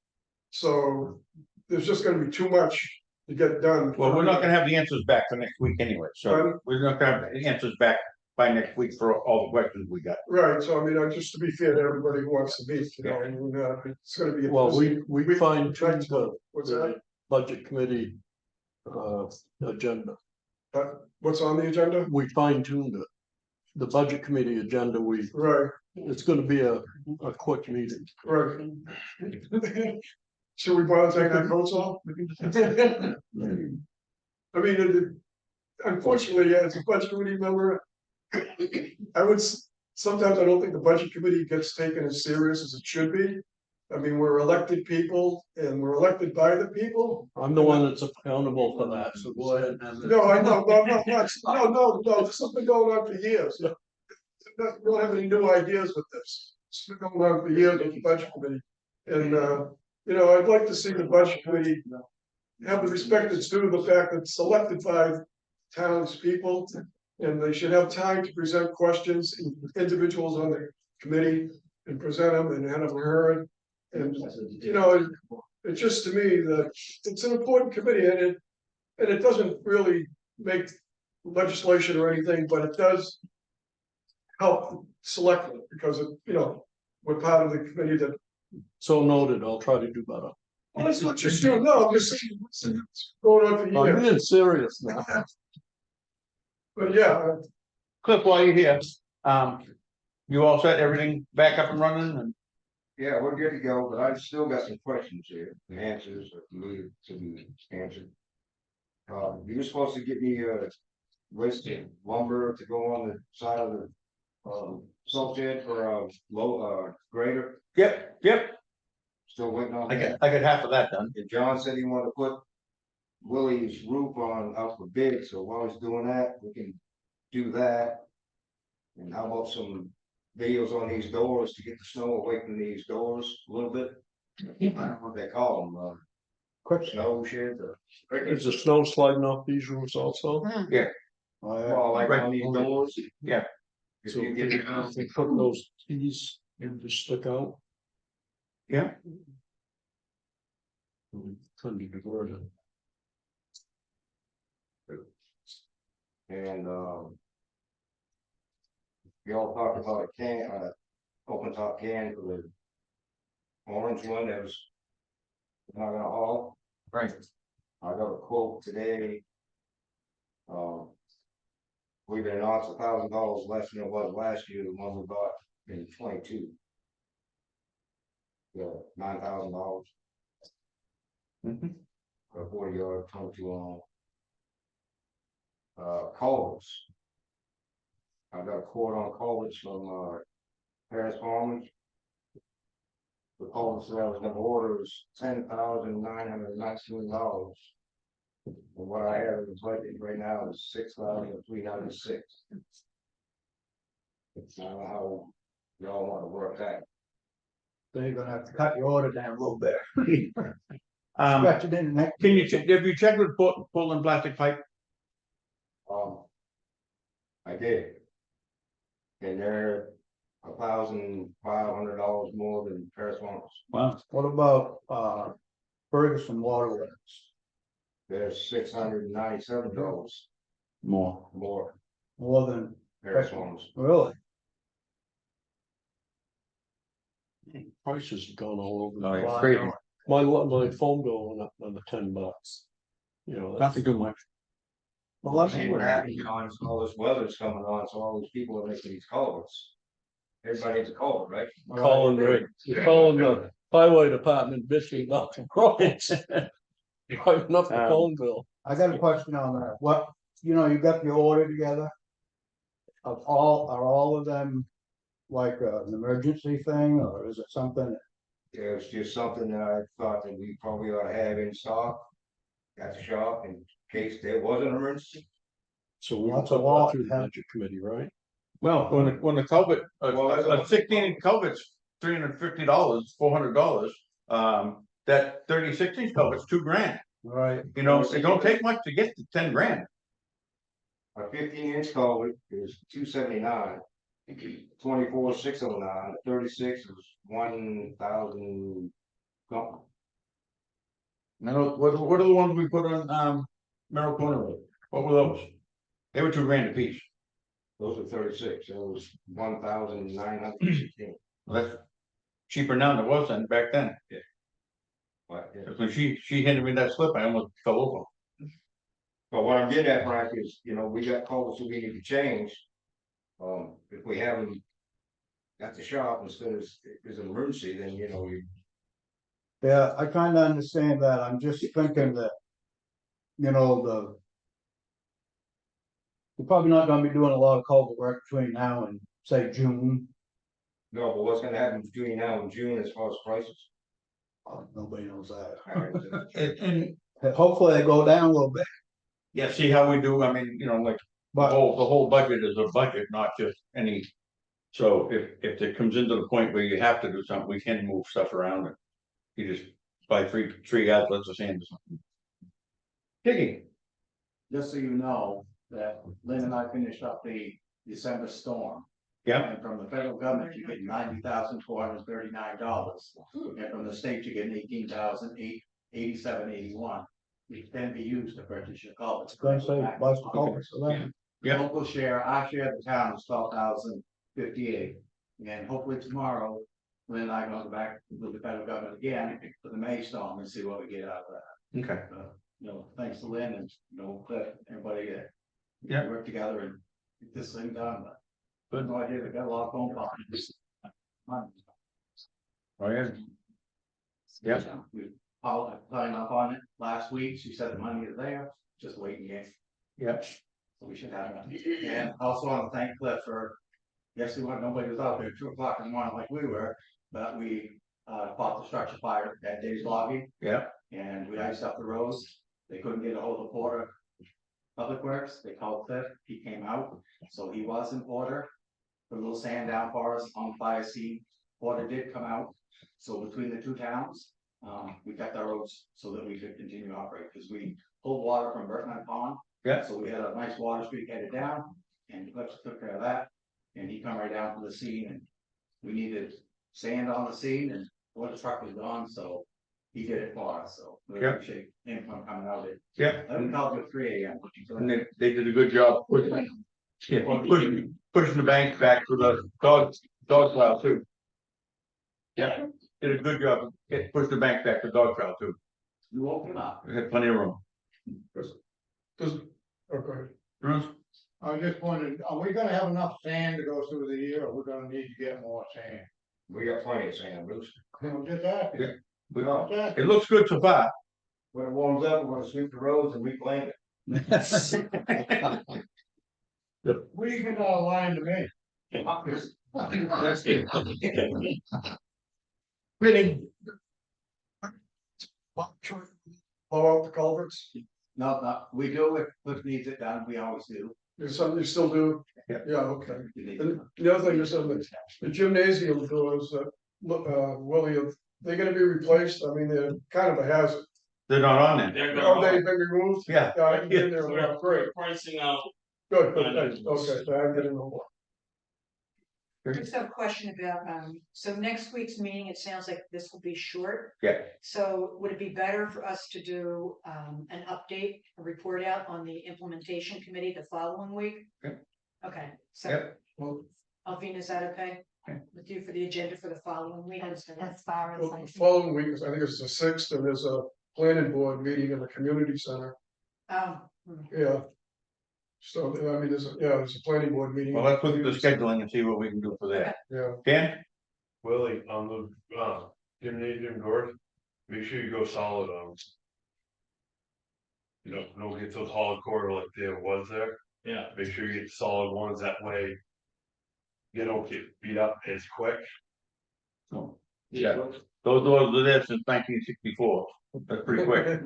So there's just gonna be too much to get done. Well, we're not gonna have the answers back for next week anyway, so Pardon? we're not gonna have the answers back by next week for all the questions we got. Right, so I mean, just to be fair to everybody who wants to meet, you know, I mean, it's gonna be. Well, we fine tuned What's the that? budget committee agenda. What's on the agenda? We fine tuned it. The budget committee agenda, Right, it's gonna be a quick meeting. right. Should we bother taking that votes off? I mean, unfortunately, as a budget committee member, sometimes I don't think the budget committee gets taken as serious as it should be. I mean, we're elected people and we're elected by the people. I'm the one that's accountable for that, so go ahead and. No, I know, no, this has been going on for years. We don't have any new ideas with this. It's been going on for years with the budget committee. And, you know, I'd like to see the budget committee have the respect that's due to the fact that it's selected by townspeople. And they should have time to present questions, individuals on the committee and present them and have them heard. And, you know, it's just to me that it's an important committee and it doesn't really make legislation or anything, but it does help select it because it, you know, we're part of the committee that. So noted, I'll try to do better. Well, that's not just you, no, I'm just saying, it's going on for I'm years. being serious now. But yeah, Cliff, while you're here, you all set everything back up and running and? Yeah, we're good to go, but I've still got some questions here, and answers that need to be answered. You were supposed to get me a list of lumber to go on the side of the salt shed for a low grader. Yep. Still waiting on I that. got half of that done. And John said he wanted to put Willie's roof on up for bid, so while he's doing that, we can do that. And how about some videos on these doors to get the snow away from these doors a little bit? I don't know what they call them, quick snow sheds or. Is the snow sliding off these roofs also? Well, like on these doors. Yeah. If So you get it, they put those keys in to stick out. Yeah. Couldn't be diverted. and we all talked about a can, open top can for the orange one that was not gonna haul. Right. I got a quote today. We've been announced $1,000 less than it was last year, the one we bought in 22. Yeah, $9,000 for a 40-yard, 22 on. Culverts. I got a quote on culverts from Paris Farmers. The culverts that I was gonna order is $10,919. And what I have in the budget right now is $6,306. I don't know how y'all wanna work that. They're gonna have to cut your order down a little bit. Can Scratch it in next. you, have you checked with Portland plastic pipe? I did. And they're $1,500 more than Paris Farmers. Wow. What about Ferguson Waterworks? They're $697 More. more More than, Paris Farmers. really? Prices have gone all over. Oh, the yeah, place. crazy. My phone bill went up another $10. You know, that's Nothing too much. Well, that's See what happened, you know, and all this weather's coming on, so all these people are making these culverts. Everybody needs a culvert, right? calling the highway department bitching about the roads. Driving up the phone bill. I got a question on that. What, you know, you got your order together? Are all of them like an emergency thing, or is it something? Yeah, it's just something that I thought that we probably ought to have in stock at the shop in case there was an emergency. So we That's put a lot. that through the budget committee, right? Well, when the culvert, Well, a 16-inch culvert's $350, $400. That 36-inch culvert's $2,000. Right, You know, it don't take much to get to 10 grand. A 15-inch culvert is $279. 24, 609, 36 is 1,000. I know, what are the ones we put on, Merrill Corner Road? What were those? They were $2,000 a piece. Those are 36, that was 1,916. Well, that's cheaper now than it was then, back then. But, yeah. 'Cause when she handed me that slip, I almost fell over. But what I'm getting at, Frank, is, you know, we got culverts that we need to change. If we have them at the shop instead of, as an emergency, then, you know, we. yeah, I kinda understand that, I'm just thinking that. You know, we're probably not gonna be doing a lot of culvert work between now and, say, June. No, but what's gonna happen between now and June as far as prices? Nobody knows that. And Hopefully they go down a little bit, yeah, see how we do, I mean, you know, like, the but whole budget is a budget, not just any. So if it comes into the point where you have to do something, we can move stuff around and. You just buy three outlets of sand or something. Digging. just so you know, that Lynn and I finished up the December storm. Yeah, And from the federal government, you get $90,439. And from the state, you get $18,887.81. Which can be used to purchase your culverts. Gonna say, buy some culverts for them. Yeah. Local share, our share of the town is $12,058. And hopefully tomorrow, Lynn and I go back with the federal government again for the May storm and see what we get out of that. okay, You know, thanks to Lynn and, you know, Cliff, everybody that. Yeah. Work together and get this thing done, but. Good. No idea, they got a lot of phone calls. oh yeah, Yeah. We signed up on it last week, she said the money is there, just waiting game, yeah, so we should have it. And also want to thank Cliff for, yesterday when nobody was out there at 2 o'clock in the morning like we were, but we fought the structure fire at Dave's Lobby. Yeah. And we iced up the roads, they couldn't get a hold of Porter Public Works, they called Cliff, he came out, so he was in Porter. Put a little sand down for us on fire scene, Porter did come out, so between the two towns, we kept our roads so that we could continue to operate, because we pulled water from Burton Pond. Yeah. So we had a nice water streak headed down, and Cliff took care of that, and he come right down to the scene, and we needed sand on the scene, and water truck was gone, so he did it for us, so. We Yeah. appreciate him from coming out at, yeah, I was called at 3 AM. and they did a good job pushing the bank back for the dog pile too. Yeah, did a good job, pushed the bank back for dog pile too, You woke him up. we had plenty of room. Okay, Bruce? I just wondered, are we gonna have enough sand to go through the year, or we're gonna need to get more sand? We got plenty of sand, Bruce. I'm just asking. Yeah. No, It looks good so far. when it warms up, we're gonna sweep the roads and reclaim it. We can all line to me. meaning. Blow out the culverts, No, we do, if Cliff needs it done, we always do. is something you still do? Yeah. Yeah, okay. We need And it. the other thing is, the gymnasium doors, Willie, are they gonna be replaced? I mean, they're kind of a hazard. They're not on there. They're Are they going, been removed? Yeah. Yeah, I haven't been there, we're great, pricing out. good, okay, so I'm getting no more. I just have a question about, so next week's meeting, it sounds like this will be short. Yeah. So would it be better for us to do, an update, a report out on the implementation committee the following week? Yeah. Okay, so, Yep. Well, Alvina, is that okay? Yeah. With you for the agenda for the following week? As far as. the following week, I think it's the 6th, and there's a planning board meeting in the community center, yeah. So, I mean, there's a planning board meeting. Well, let's look at the scheduling and see what we can do for that. Yeah, Dan? Willie, on the gymnasium doors, make sure you go solid on them. You know, don't get those hollow core like there was there, Yeah, make sure you get solid ones, that way. You don't get beat up as quick. Yeah. Those doors are there since 1964, that's pretty quick.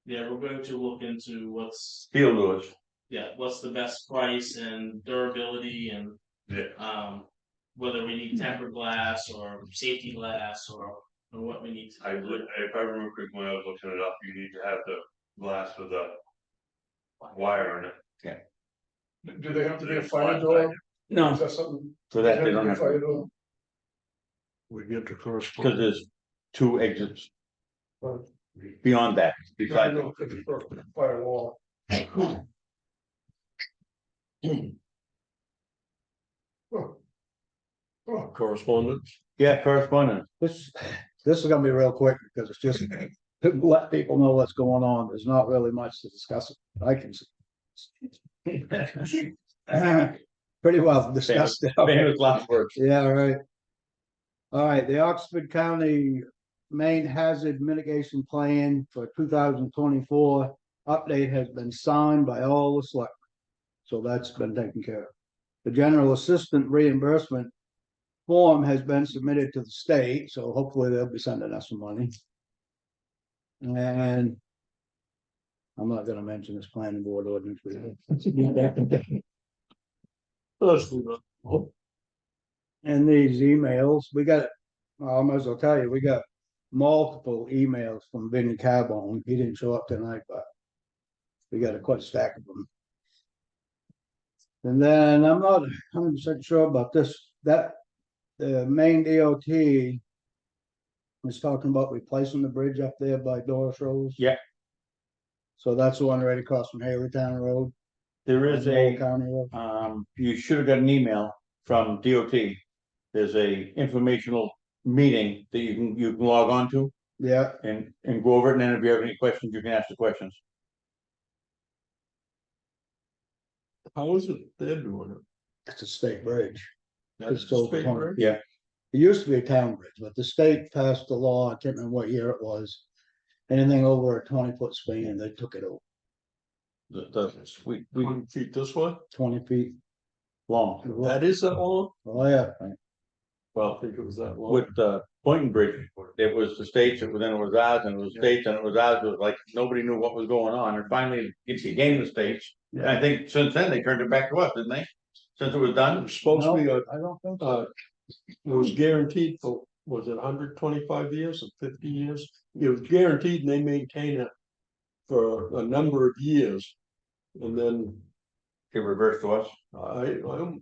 yeah, we're going to look into what's, Steel doors, yeah, what's the best price and durability and, Yeah. whether we need tempered glass or safety glass or what we need to do. If I remember correctly, when I was looking it up, you need to have the glass with the wire in it. Do they have to be a fire door? Is No, that something? for that, Does they it don't be a have fire to, door? We get to first. because there's 2 exits Well, beyond that, I besides. don't know if it's for firewall. Oh. Oh, Correspondence. Yeah, correspondence. This is gonna be real quick because it's just to let people know what's going on. There's not really much to discuss. I can. Pretty well discussed. Famous last words. Yeah, right. All right, the Oxford County Maine Hazard Mitigation Plan for 2024 update has been signed by all the select. So that's been taken care of. The general assistant reimbursement form has been submitted to the state, so hopefully they'll be sending us some money. And I'm not gonna mention this planning board ordinance. And these emails, we got, well, I might as well tell you, we got multiple emails from Vinnie Carbone. He didn't show up tonight, but we got a quite stack of them. And then I'm not 100% sure about this, that the Maine DOT was talking about replacing the bridge up there by Doris Rose. Yeah. So that's the one right across from Haleytown Road. There is Old a, County Road. you should have got an email from DOT. There's a informational meeting that you can log on to Yeah, and go over it, and then if you have any questions, you can ask the questions. How is it they're doing it? it's a state bridge. That's It's over state 20 bridge? Yeah. It used to be a town bridge, but the state passed a law, I can't remember what year it was. Anything over a 20-foot span, they took it over We can keep this one? 20 feet. Long. That is that long? Oh, yeah, Well, I think it was that long. With Boynton Bridge, it was the states, then it was ours, and it was states, and it was ours, it was like, nobody knew what was going on, and finally, it became the states. And I think since then, they turned it back to us, didn't they? Since it was It done, was supposed to be, I don't think so. it was guaranteed for, was it 125 years or 50 years? It was guaranteed and they maintain it for a number of years. And then it reversed to us. I don't,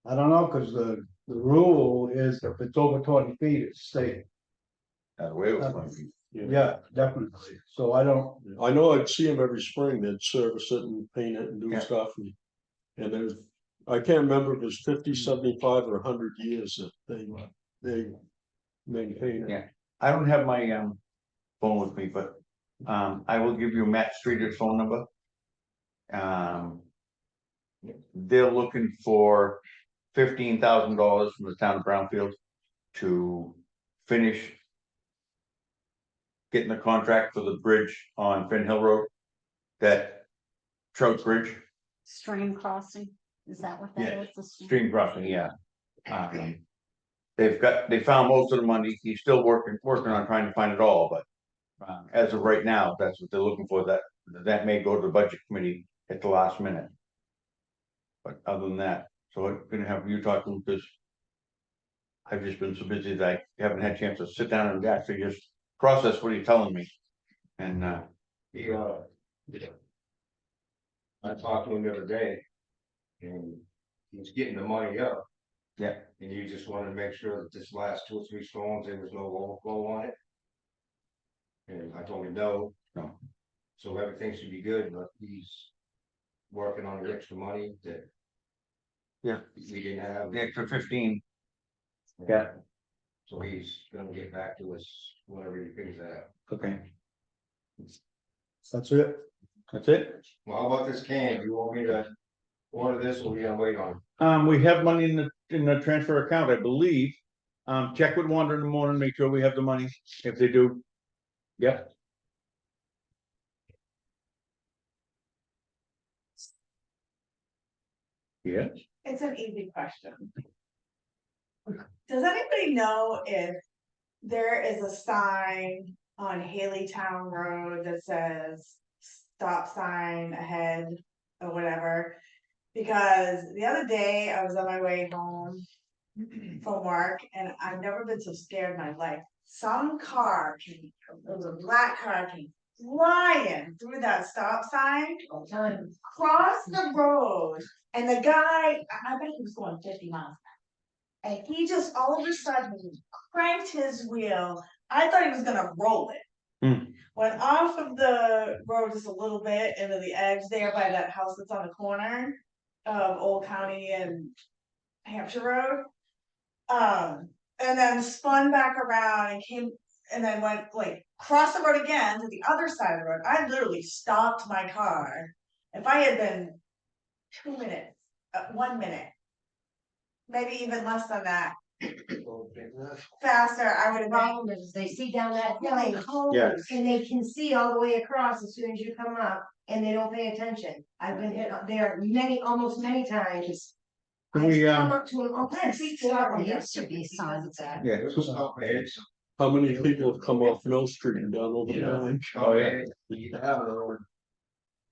I don't know, cause the rule is if it's over 20 feet, it's state. That way it was going to be. Yeah, definitely. So I don't, I know I'd see them every spring, they'd service it and paint it and do Yeah. stuff. And there's, I can't remember if it was 50, 75 or 100 years that they maintain it. Yeah. I don't have my phone with me, but I will give you Matt Streeter's phone number. They're looking for $15,000 from the town of Brownfield to finish getting the contract for the bridge on Finn Hill Road, that Trout Bridge, Stream crossing, is that what that Yeah, is? The stream crossing, yeah. They found most of the money. He's still working on trying to find it all, but as of right now, that's what they're looking for. That may go to the budget committee at the last minute. But other than that, so I'm gonna have you talk to him, because I've just been so busy that I haven't had a chance to sit down and actually just process what he's telling me. And Yeah. I talked to him the other day. And he's getting the money up. Yeah. And you just wanted to make sure that this last 2 or 3 storms, there was no overflow on it. And I told him no. No. So everything should be good, but he's working on the extra money that. Yeah. We didn't have. the extra 15, yeah, So he's gonna get back to us whenever he figures that out. okay, that's it. that's it. Well, how about this can? Do you want me to order this or we gonna wait on it? We have money in the transfer account, I believe. Check with Wanda in the morning, make sure we have the money, if they do. Yep. Yeah. It's an easy question. Does anybody know if there is a sign on Haleytown Road that says stop sign ahead or whatever. Because the other day I was on my way home from work and I've never been so scared in my life. Some car came, it was a black car came flying through that stop sign, across the road. And the guy, I bet he was going 50 miles. And he just all of a sudden cranked his wheel. I thought he was gonna roll it. Went off of the road just a little bit into the edge there by that house that's on the corner of Old County and Hampshire Road. And then spun back around and came and then went like crossed the road again to the other side of the road. I literally stopped my car. If I had been 2 minutes, 1 minute, maybe even less than that, faster, I would have been. Problem is, they see down that hill, Yeah. and they can see all the way across as soon as you come up, and they don't pay attention. I've been hit there almost many times. Can we, I come up to an open street, There used to be signs that. yeah. There's a stop ahead. How many people have come off Mill Street and down over there? Oh, yeah.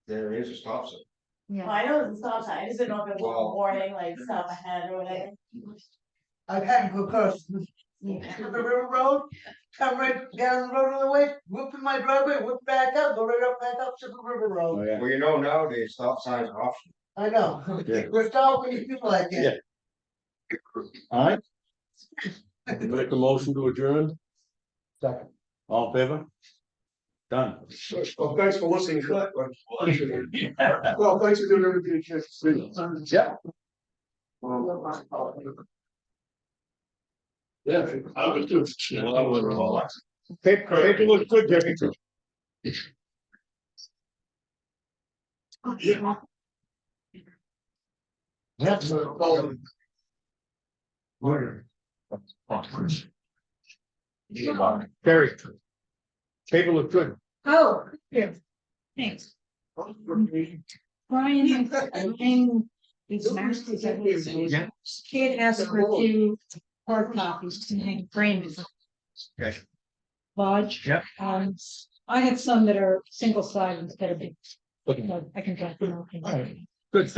There is a stop sign. Well, I know it's a stop sign, I just didn't know if it was a Well- warning, like stop ahead or whatever. I've had to go across the river road, come right down the road on the way, whoop in my driveway, whoop back up, go right up back up to the river Oh, road. yeah. Well, you know, nowadays, stop signs are optional. I know, Yeah. there's so many people like that. All right, Make a motion to adjourn? Second. all in favor? Done. Well, thanks for listening to that, but. Well, thanks for doing everything you can. See. Yeah. Yeah, I would do. Paper looks good, Jimmy. That's. Terry. Paper looks good. Oh, here, thanks. Brian, I think these masters of his. Yeah. Kid asked for a few hard copies to hang framed. Okay. Lodge. Yep. I have some that are single sided instead of big. Okay. So I can drop them off. Good.